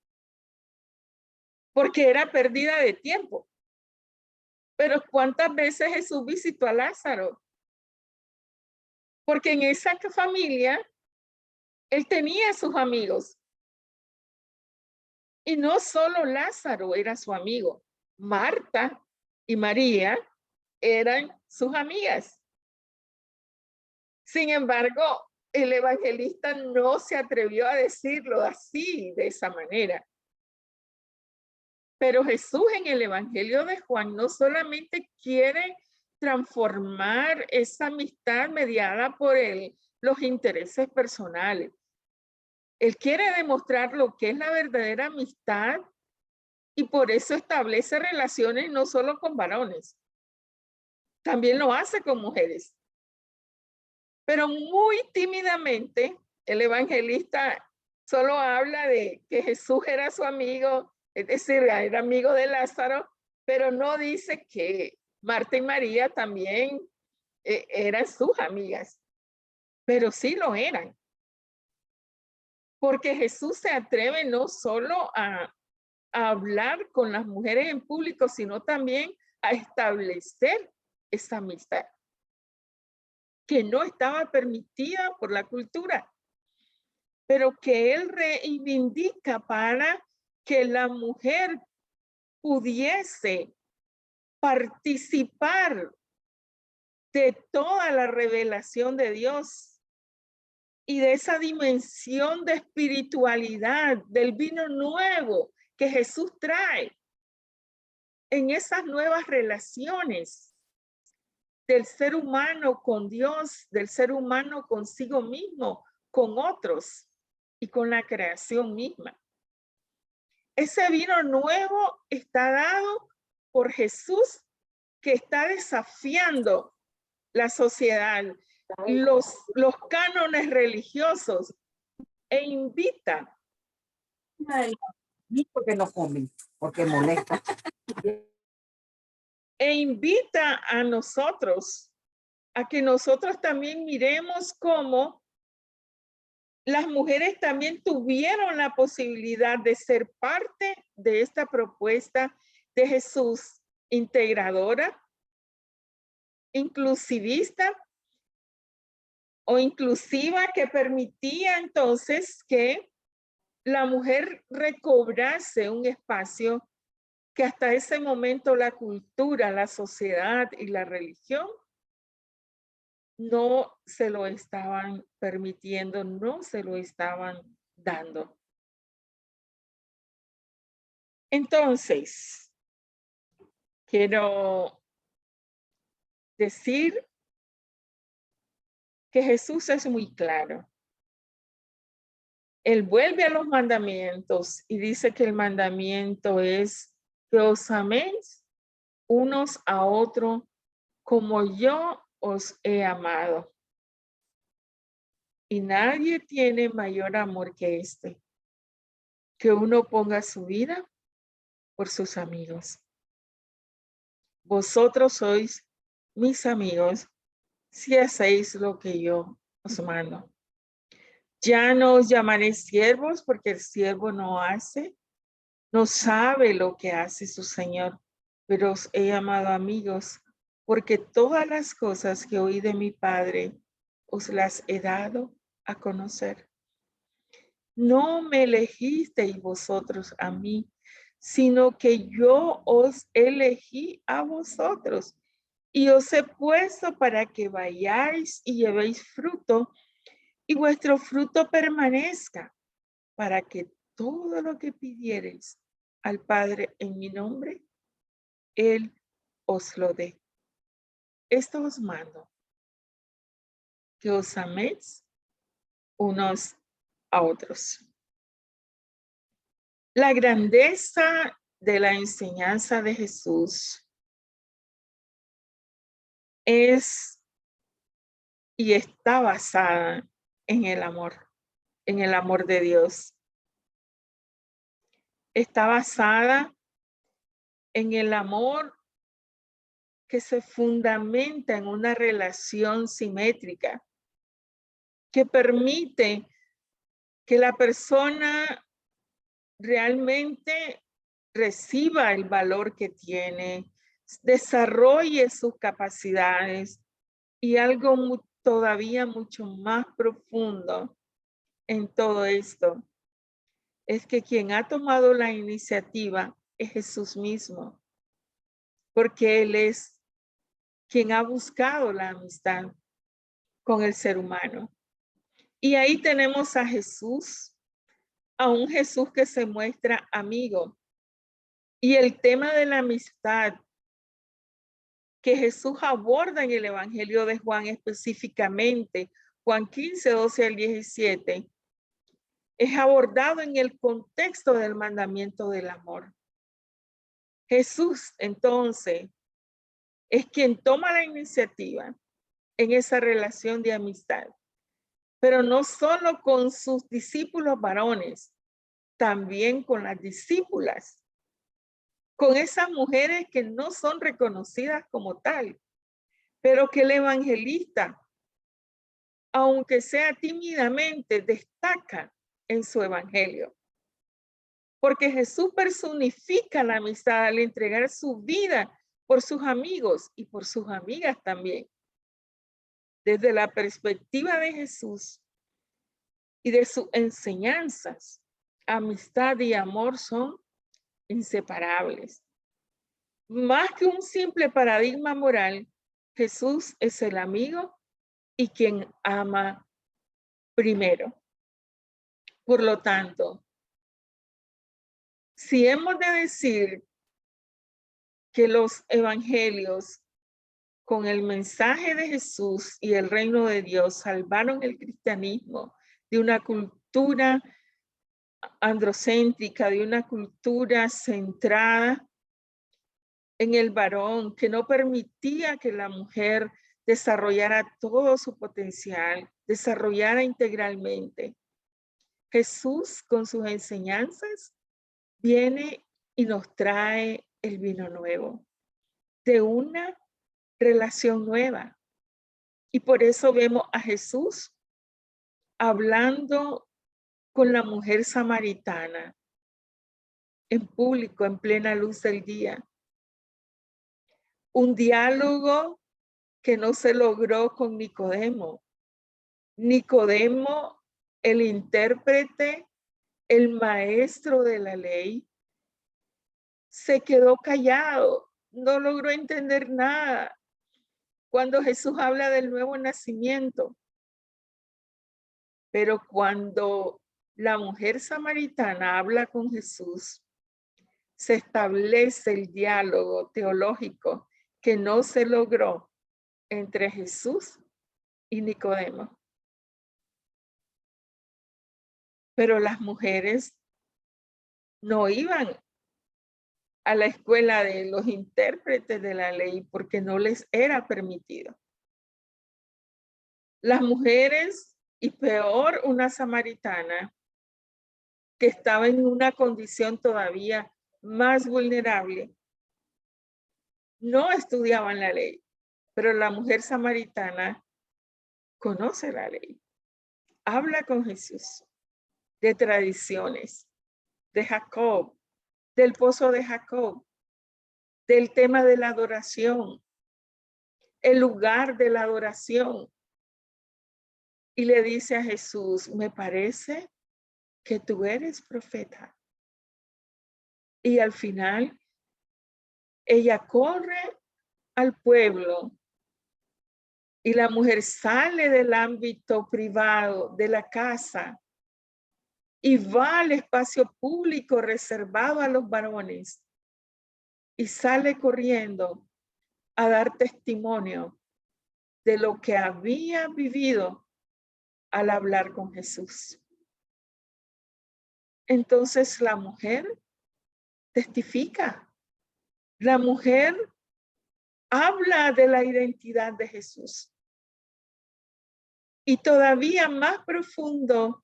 porque era pérdida de tiempo. Pero ¿cuántas veces Jesús visitó a Lázaro? Porque en esa familia él tenía sus amigos. Y no solo Lázaro era su amigo, Marta y María eran sus amigas. Sin embargo, el evangelista no se atrevió a decirlo así, de esa manera. Pero Jesús en el Evangelio de Juan no solamente quiere transformar esa amistad mediada por los intereses personales. Él quiere demostrar lo que es la verdadera amistad y por eso establece relaciones no solo con varones, también lo hace con mujeres. Pero muy tímidamente el evangelista solo habla de que Jesús era su amigo, es decir, era amigo de Lázaro, pero no dice que Marta y María también eran sus amigas, pero sí lo eran. Porque Jesús se atreve no solo a hablar con las mujeres en público, sino también a establecer esa amistad que no estaba permitida por la cultura, pero que él reivindica para que la mujer pudiese participar de toda la revelación de Dios y de esa dimensión de espiritualidad, del vino nuevo que Jesús trae en esas nuevas relaciones del ser humano con Dios, del ser humano consigo mismo, con otros y con la creación misma. Ese vino nuevo está dado por Jesús, que está desafiando la sociedad, los cánones religiosos, e invita. Porque no comen, porque molesta. E invita a nosotros a que nosotros también miremos cómo las mujeres también tuvieron la posibilidad de ser parte de esta propuesta de Jesús, integradora, inclusivista o inclusiva, que permitía entonces que la mujer recobrase un espacio que hasta ese momento la cultura, la sociedad y la religión no se lo estaban permitiendo, no se lo estaban dando. Entonces, quiero decir que Jesús es muy claro. Él vuelve a los mandamientos y dice que el mandamiento es que os améis unos a otros como yo os he amado. Y nadie tiene mayor amor que este, que uno ponga su vida por sus amigos. Vosotros sois mis amigos si hacéis lo que yo os mando. Ya no os llamaré siervos, porque el siervo no sabe lo que hace su Señor, pero os he llamado amigos, porque todas las cosas que oí de mi Padre os las he dado a conocer. No me elegisteis vosotros a mí, sino que yo os elegí a vosotros y os he puesto para que vayáis y llevéis fruto y vuestro fruto permanezca, para que todo lo que pidiereis al Padre en mi nombre, Él os lo dé. Esto os mando, que os améis unos a otros. La grandeza de la enseñanza de Jesús es y está basada en el amor de Dios. Está basada en el amor que se fundamenta en una relación simétrica, que permite que la persona realmente reciba el valor que tiene, desarrolle sus capacidades y algo todavía mucho más profundo en todo esto es que quien ha tomado la iniciativa es Jesús mismo, porque Él es quien ha buscado la amistad con el ser humano. Y ahí tenemos a Jesús, a un Jesús que se muestra amigo. Y el tema de la amistad que Jesús aborda en el Evangelio de Juan específicamente, Juan 15, 12 al 17, es abordado en el contexto del mandamiento del amor. Jesús, entonces, es quien toma la iniciativa en esa relación de amistad, pero no solo con sus discípulos varones, también con las discípulas, con esas mujeres que no son reconocidas como tal, pero que el evangelista, aunque sea tímidamente, destaca en su evangelio. Porque Jesús personifica la amistad al entregar su vida por sus amigos y por sus amigas también. Desde la perspectiva de Jesús y de sus enseñanzas, amistad y amor son inseparables. Más que un simple paradigma moral, Jesús es el amigo y quien ama primero. Por lo tanto, si hemos de decir que los evangelios con el mensaje de Jesús y el reino de Dios salvaron el cristianismo de una cultura androcéntrica, de una cultura centrada en el varón, que no permitía que la mujer desarrollara todo su potencial, desarrollara integralmente. Jesús, con sus enseñanzas, viene y nos trae el vino nuevo de una relación nueva. Y por eso vemos a Jesús hablando con la mujer samaritana en público, en plena luz del día. Un diálogo que no se logró con Nicodemo. Nicodemo, el intérprete, el maestro de la ley, se quedó callado, no logró entender nada cuando Jesús habla del nuevo nacimiento. Pero cuando la mujer samaritana habla con Jesús, se establece el diálogo teológico que no se logró entre Jesús y Nicodemo. Pero las mujeres no iban a la escuela de los intérpretes de la ley porque no les era permitido. Las mujeres, y peor una samaritana, que estaba en una condición todavía más vulnerable, no estudiaban la ley, pero la mujer samaritana conoce la ley, habla con Jesús de tradiciones, de Jacob, del pozo de Jacob, del tema de la adoración, el lugar de la adoración. Y le dice a Jesús, me parece que tú eres profeta. Y al final, ella corre al pueblo y la mujer sale del ámbito privado de la casa y va al espacio público reservado a los varones y sale corriendo a dar testimonio de lo que había vivido al hablar con Jesús. Entonces la mujer testifica. La mujer habla de la identidad de Jesús. Y todavía más profundo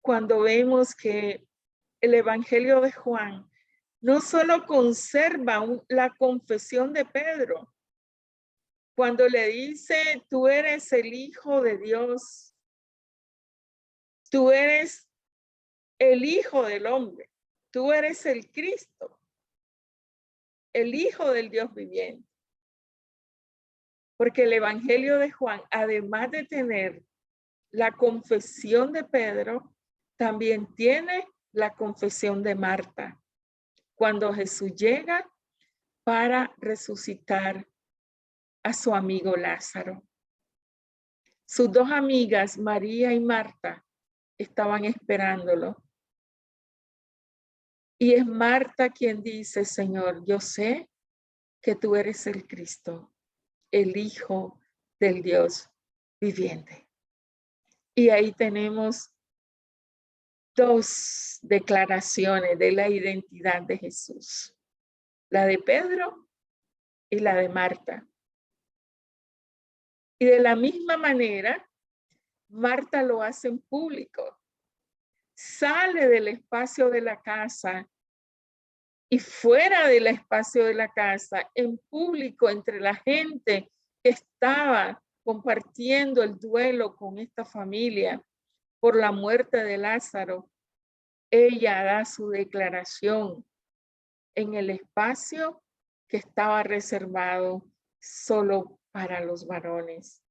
cuando vemos que el Evangelio de Juan no solo conserva la confesión de Pedro, cuando le dice, tú eres el Hijo de Dios, tú eres el Hijo del hombre, tú eres el Cristo, el Hijo del Dios viviente. Porque el Evangelio de Juan, además de tener la confesión de Pedro, también tiene la confesión de Marta cuando Jesús llega para resucitar a su amigo Lázaro. Sus dos amigas, María y Marta, estaban esperándolo. Y es Marta quien dice, Señor, yo sé que tú eres el Cristo, el Hijo del Dios viviente. Y ahí tenemos dos declaraciones de la identidad de Jesús. La de Pedro y la de Marta. Y de la misma manera, Marta lo hace en público. Sale del espacio de la casa y fuera del espacio de la casa, en público, entre la gente que estaba compartiendo el duelo con esta familia por la muerte de Lázaro, ella da su declaración en el espacio que estaba reservado solo para los varones.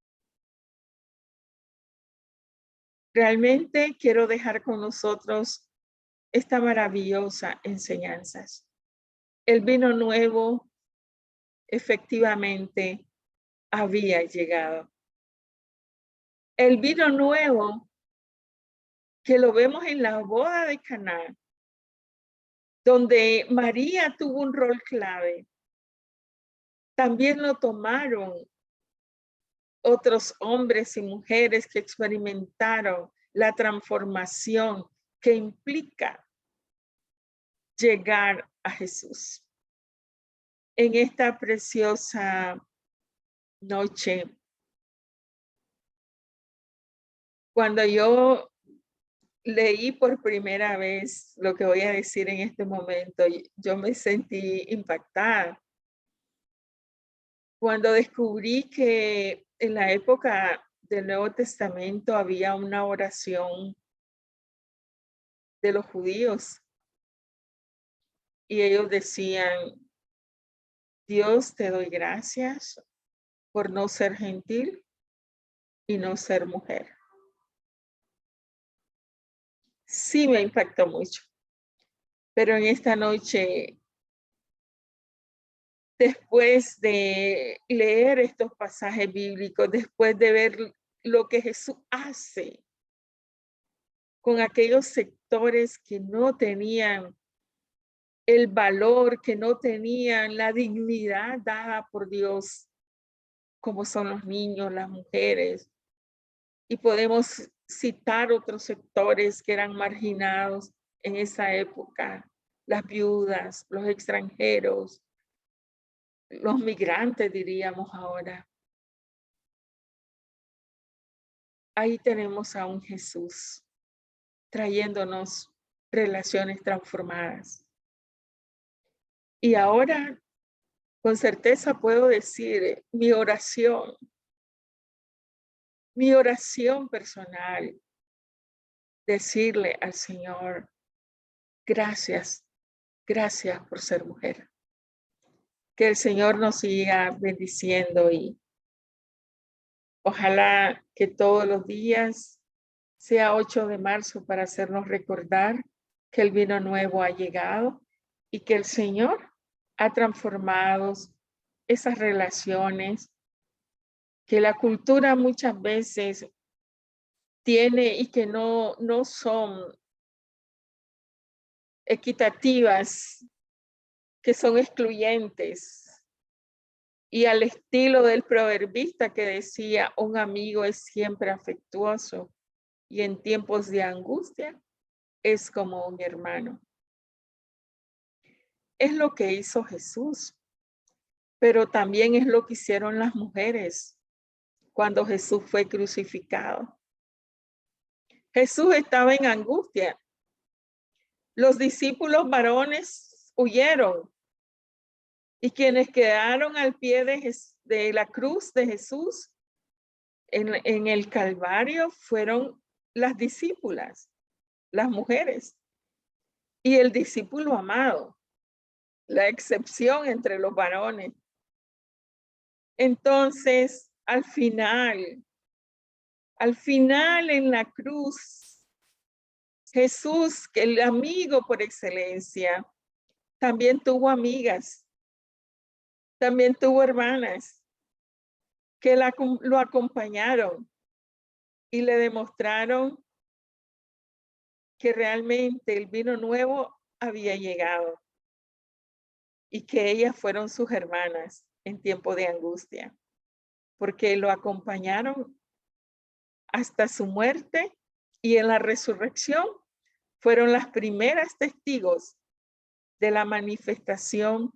Realmente quiero dejar con nosotros esta maravillosa enseñanza. El vino nuevo efectivamente había llegado. El vino nuevo que lo vemos en la boda de Caná, donde María tuvo un rol clave. También lo tomaron otros hombres y mujeres que experimentaron la transformación que implica llegar a Jesús. En esta preciosa noche, cuando yo leí por primera vez lo que voy a decir en este momento, yo me sentí impactada. Cuando descubrí que en la época del Nuevo Testamento había una oración de los judíos y ellos decían, Dios, te doy gracias por no ser gentil y no ser mujer. Sí me impactó mucho, pero en esta noche, después de leer estos pasajes bíblicos, después de ver lo que Jesús hace con aquellos sectores que no tenían el valor, que no tenían la dignidad dada por Dios, como son los niños, las mujeres, y podemos citar otros sectores que eran marginados en esa época, las viudas, los extranjeros, los migrantes, diríamos ahora. Ahí tenemos a un Jesús trayéndonos relaciones transformadas. Y ahora, con certeza puedo decir, mi oración personal, decirle al Señor, gracias por ser mujer. Que el Señor nos siga bendiciendo y ojalá que todos los días sea 8 de marzo para hacernos recordar que el vino nuevo ha llegado y que el Señor ha transformado esas relaciones que la cultura muchas veces tiene y que no son equitativas, que son excluyentes. Y al estilo del proverbista que decía, un amigo es siempre afectuoso y en tiempos de angustia es como un hermano. Es lo que hizo Jesús, pero también es lo que hicieron las mujeres cuando Jesús fue crucificado. Jesús estaba en angustia. Los discípulos varones huyeron y quienes quedaron al pie de la cruz de Jesús en el Calvario fueron las discípulas, las mujeres, y el discípulo amado, la excepción entre los varones. Entonces, al final en la cruz, Jesús, que el amigo por excelencia, también tuvo amigas, también tuvo hermanas que lo acompañaron y le demostraron que realmente el vino nuevo había llegado y que ellas fueron sus hermanas en tiempo de angustia, porque lo acompañaron hasta su muerte y en la resurrección fueron las primeras testigos de la manifestación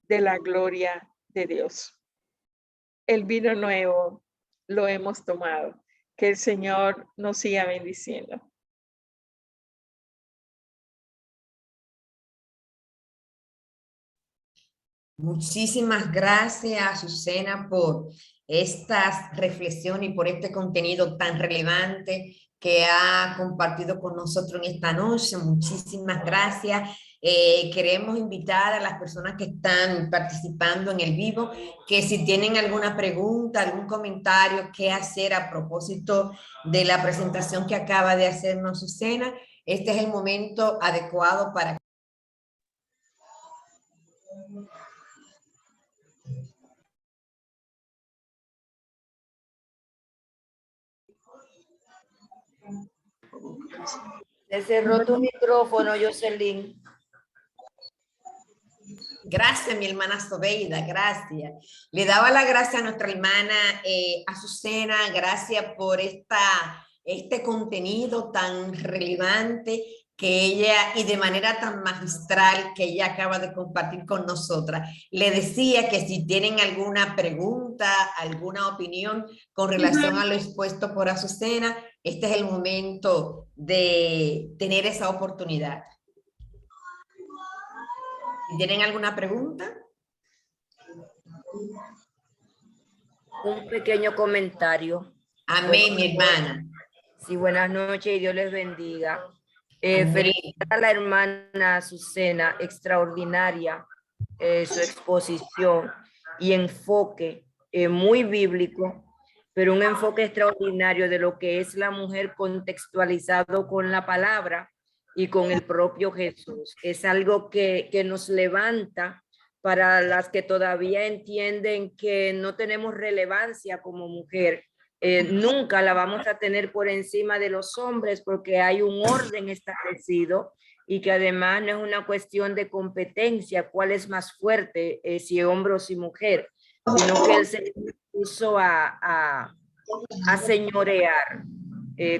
de la gloria de Dios. El vino nuevo lo hemos tomado. Que el Señor nos siga bendiciendo. Muchísimas gracias, Azucena, por estas reflexiones y por este contenido tan relevante que ha compartido con nosotros en esta noche. Muchísimas gracias. Queremos invitar a las personas que están participando en el vivo que si tienen alguna pregunta, algún comentario que hacer a propósito de la presentación que acaba de hacernos Azucena, este es el momento adecuado para Se cerró tu micrófono, Jocelyn. Gracias, mi hermana Sobeida, gracias. Le daba la gracia a nuestra hermana Azucena, gracias por este contenido tan relevante que ella, y de manera tan magistral que ella acaba de compartir con nosotras. Le decía que si tienen alguna pregunta, alguna opinión con relación a lo expuesto por Azucena, este es el momento de tener esa oportunidad. ¿Tienen alguna pregunta? Un pequeño comentario. Amén, mi hermana. Sí, buenas noches y Dios les bendiga. Amén. Felicitar a la hermana Azucena, extraordinaria su exposición y enfoque muy bíblico, pero un enfoque extraordinario de lo que es la mujer contextualizado con la palabra y con el propio Jesús. Es algo que nos levanta para las que todavía entienden que no tenemos relevancia como mujer. Nunca la vamos a tener por encima de los hombres porque hay un orden establecido y que además no es una cuestión de competencia, cuál es más fuerte, si hombre o si mujer, sino que él se puso a señorear.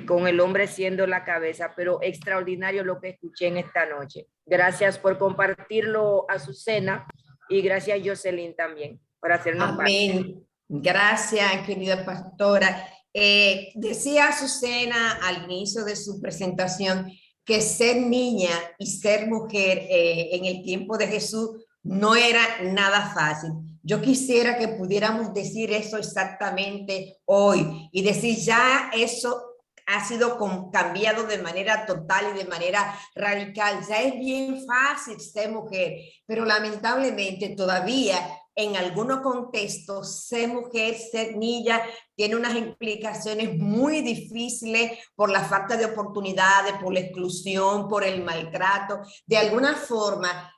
Con el hombre siendo la cabeza, pero extraordinario lo que escuché en esta noche. Gracias por compartirlo, Azucena, y gracias, Jocelyn, también, por hacernos Amén. parte. Gracias, querida pastora. Decía Azucena al inicio de su presentación que ser niña y ser mujer en el tiempo de Jesús no era nada fácil. Yo quisiera que pudiéramos decir eso exactamente hoy y decir ya eso ha sido cambiado de manera total y de manera radical. Ya es bien fácil ser mujer, pero lamentablemente todavía en algunos contextos ser mujer, ser niña, tiene unas implicaciones muy difíciles por la falta de oportunidades, por la exclusión, por el maltrato. De alguna forma,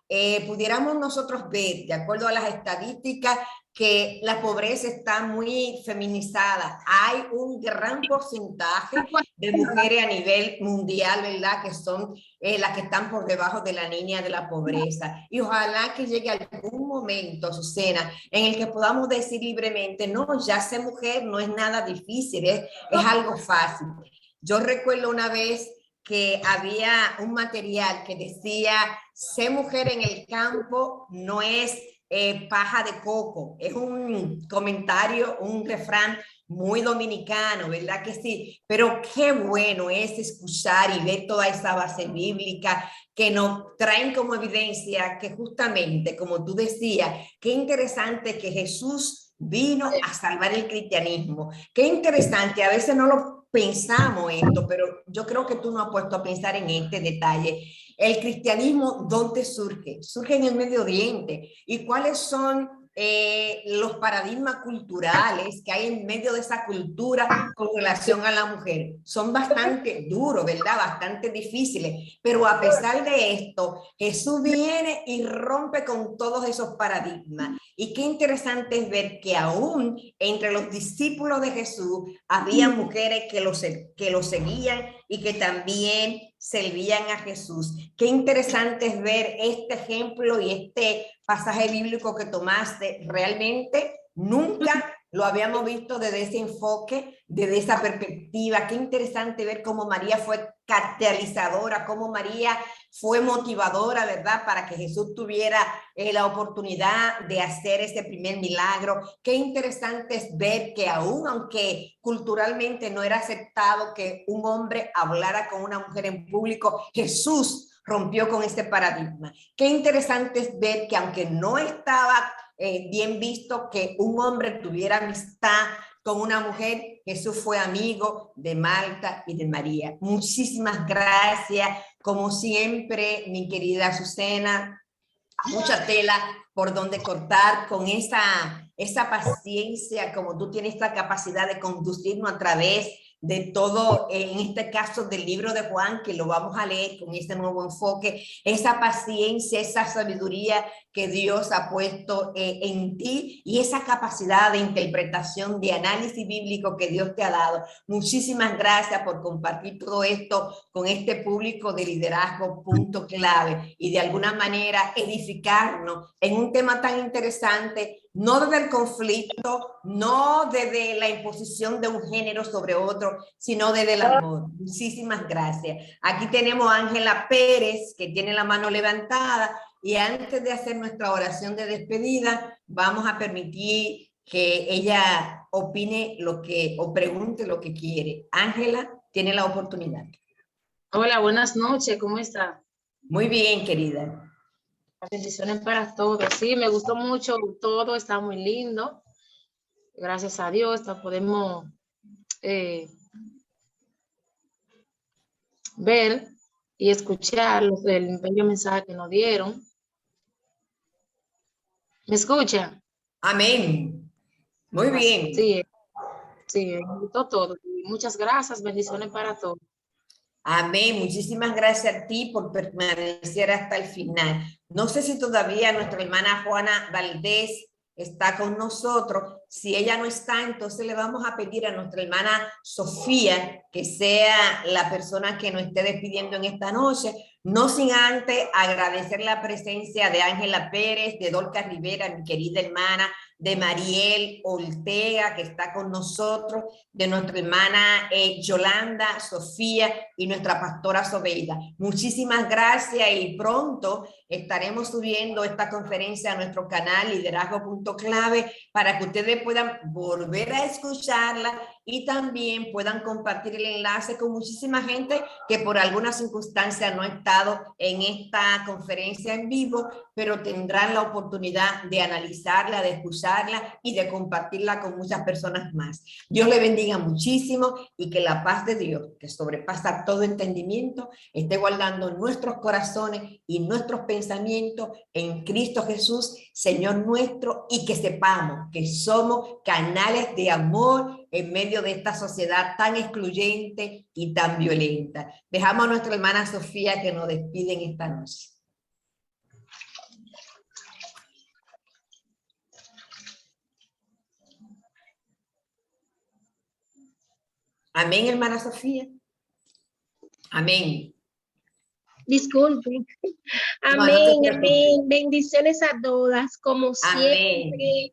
pudiéramos nosotros ver, de acuerdo a las estadísticas, que la pobreza está muy feminizada. Hay un gran porcentaje de mujeres a nivel mundial, ¿verdad? Que son las que están por debajo de la línea de la pobreza. Y ojalá que llegue algún momento, Azucena, en el que podamos decir libremente, no, ya ser mujer no es nada difícil, es algo fácil. Yo recuerdo una vez que había un material que decía, ser mujer en el campo no es paja de coco. Es un comentario, un refrán muy dominicano, ¿verdad que sí? Pero qué bueno es escuchar y ver toda esa base bíblica que nos traen como evidencia que justamente, como tú decías, qué interesante que Jesús vino a salvar el cristianismo. Qué interesante, a veces no lo pensamos esto, pero yo creo que tú nos has puesto a pensar en este detalle. El cristianismo, ¿dónde surge? Surge en el Medio Oriente. ¿Y cuáles son los paradigmas culturales que hay en medio de esa cultura con relación a la mujer. Son bastante duros, ¿verdad? Bastante difíciles, pero a pesar de esto, Jesús viene y rompe con todos esos paradigmas. Y qué interesante es ver que aún entre los discípulos de Jesús había mujeres que lo seguían y que también servían a Jesús. Qué interesante es ver este ejemplo y este pasaje bíblico que tomaste. Realmente nunca lo habíamos visto desde ese enfoque, desde esa perspectiva. Qué interesante ver cómo María fue catalizadora, cómo María fue motivadora, ¿verdad? Para que Jesús tuviera la oportunidad de hacer ese primer milagro. Qué interesante es ver que aunque culturalmente no era aceptado que un hombre hablara con una mujer en público, Jesús rompió con ese paradigma. Qué interesante es ver que aunque no estaba bien visto que un hombre tuviera amistad con una mujer, Jesús fue amigo de Marta y de María. Muchísimas gracias, como siempre, mi querida Azucena. Mucha tela por donde cortar con esa paciencia, como tú tienes esta capacidad de conducirnos a través de todo, en este caso del libro de Juan, que lo vamos a leer con este nuevo enfoque, esa paciencia, esa sabiduría que Dios ha puesto en ti y esa capacidad de interpretación, de análisis bíblico que Dios te ha dado. Muchísimas gracias por compartir todo esto con este público de Liderazgo Punto Clave y de alguna manera edificarnos en un tema tan interesante, no desde el conflicto, no desde la imposición de un género sobre otro, sino desde el amor. Muchísimas gracias. Aquí tenemos a Ángela Pérez, que tiene la mano levantada, y antes de hacer nuestra oración de despedida, vamos a permitir que ella opine o pregunte lo que quiere. Ángela, tiene la oportunidad. Hola, buenas noches, ¿cómo está? Muy bien, querida. Bendiciones para todos. Sí, me gustó mucho todo, está muy lindo. Gracias a Dios, podemos ver y escuchar el bello mensaje que nos dieron. ¿Me escucha? Amén. Muy bien. Sí, me gustó todo. Muchas gracias, bendiciones para todos. Amén. Muchísimas gracias a ti por permanecer hasta el final. No sé si todavía nuestra hermana Juana Valdés está con nosotros. Si ella no está, entonces le vamos a pedir a nuestra hermana Sofía que sea la persona que nos esté despidiendo en esta noche. No sin antes agradecer la presencia de Ángela Pérez, de Dolca Rivera, mi querida hermana, de Mariel Ortega, que está con nosotros, de nuestra hermana Yolanda, Sofía y nuestra pastora Sobeida. Muchísimas gracias y pronto estaremos subiendo esta conferencia a nuestro canal Liderazgo Punto Clave para que ustedes puedan volver a escucharla y también puedan compartir el enlace con muchísima gente que por alguna circunstancia no ha estado en esta conferencia en vivo, pero tendrán la oportunidad de analizarla, de escucharla y de compartirla con muchas personas más. Dios le bendiga muchísimo y que la paz de Dios, que sobrepasa todo entendimiento, esté guardando nuestros corazones y nuestros pensamientos en Cristo Jesús, Señor nuestro, y que sepamos que somos canales de amor en medio de esta sociedad tan excluyente y tan violenta. Dejamos a nuestra hermana Sofía que nos despide en esta noche. Amén, hermana Sofía. Amén. Disculpen. No, Amén, no te preocupes. amén. Bendiciones a todas, como Amén. siempre.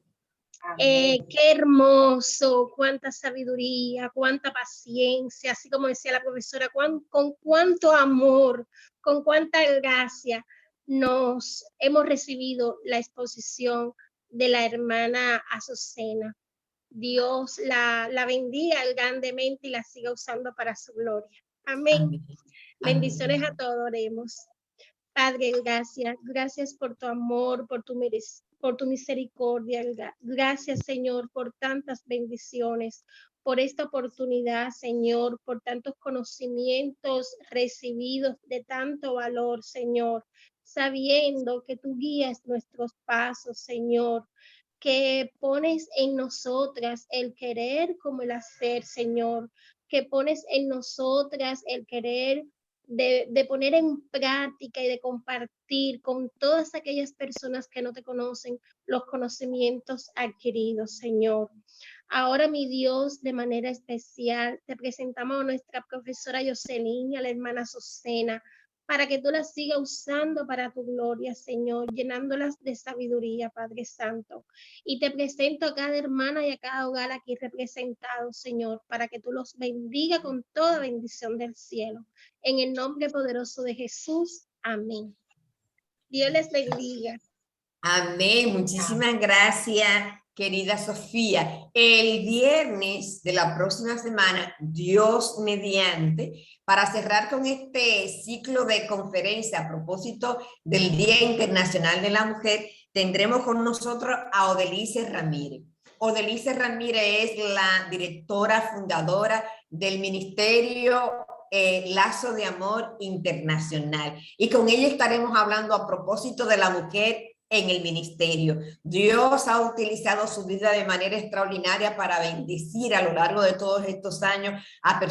Qué hermoso, cuánta sabiduría, cuánta paciencia, así como decía la profesora, con cuánto amor, con cuánta gracia nos hemos recibido la exposición de la hermana Azucena. Dios la bendiga grandemente y la siga usando para su gloria. Amén. Amén. Bendiciones Amén. a todos, oremos. Padre, gracias por tu amor, por tu misericordia. Gracias, Señor, por tantas bendiciones, por esta oportunidad, Señor, por tantos conocimientos recibidos de tanto valor, Señor, sabiendo que tú guías nuestros pasos, Señor, que pones en nosotras el querer como el hacer, Señor, que pones en nosotras el querer de poner en práctica y de compartir con todas aquellas personas que no te conocen los conocimientos adquiridos, Señor. Ahora, mi Dios, de manera especial, te presentamos a nuestra profesora Jocelyn y a la hermana Azucena, para que tú las sigas usando para tu gloria, Señor, llenándolas de sabiduría, Padre Santo. Y te presento a cada hermana y a cada hogar aquí representado, Señor, para que tú los bendiga con toda bendición del cielo. En el nombre poderoso de Jesús, amén. Dios les bendiga. Amén. Muchísimas gracias, querida Sofía. El viernes de la próxima semana, Dios mediante, para cerrar con este ciclo de conferencia a propósito del Día Internacional de la Mujer, tendremos con nosotros a Odelice Ramírez. Odelice Ramírez es la directora fundadora del Ministerio Lazo de Amor Internacional. Y con ella estaremos hablando a propósito de la mujer en el ministerio. Dios ha utilizado su vida de manera extraordinaria para bendecir a lo largo de todos estos años a personas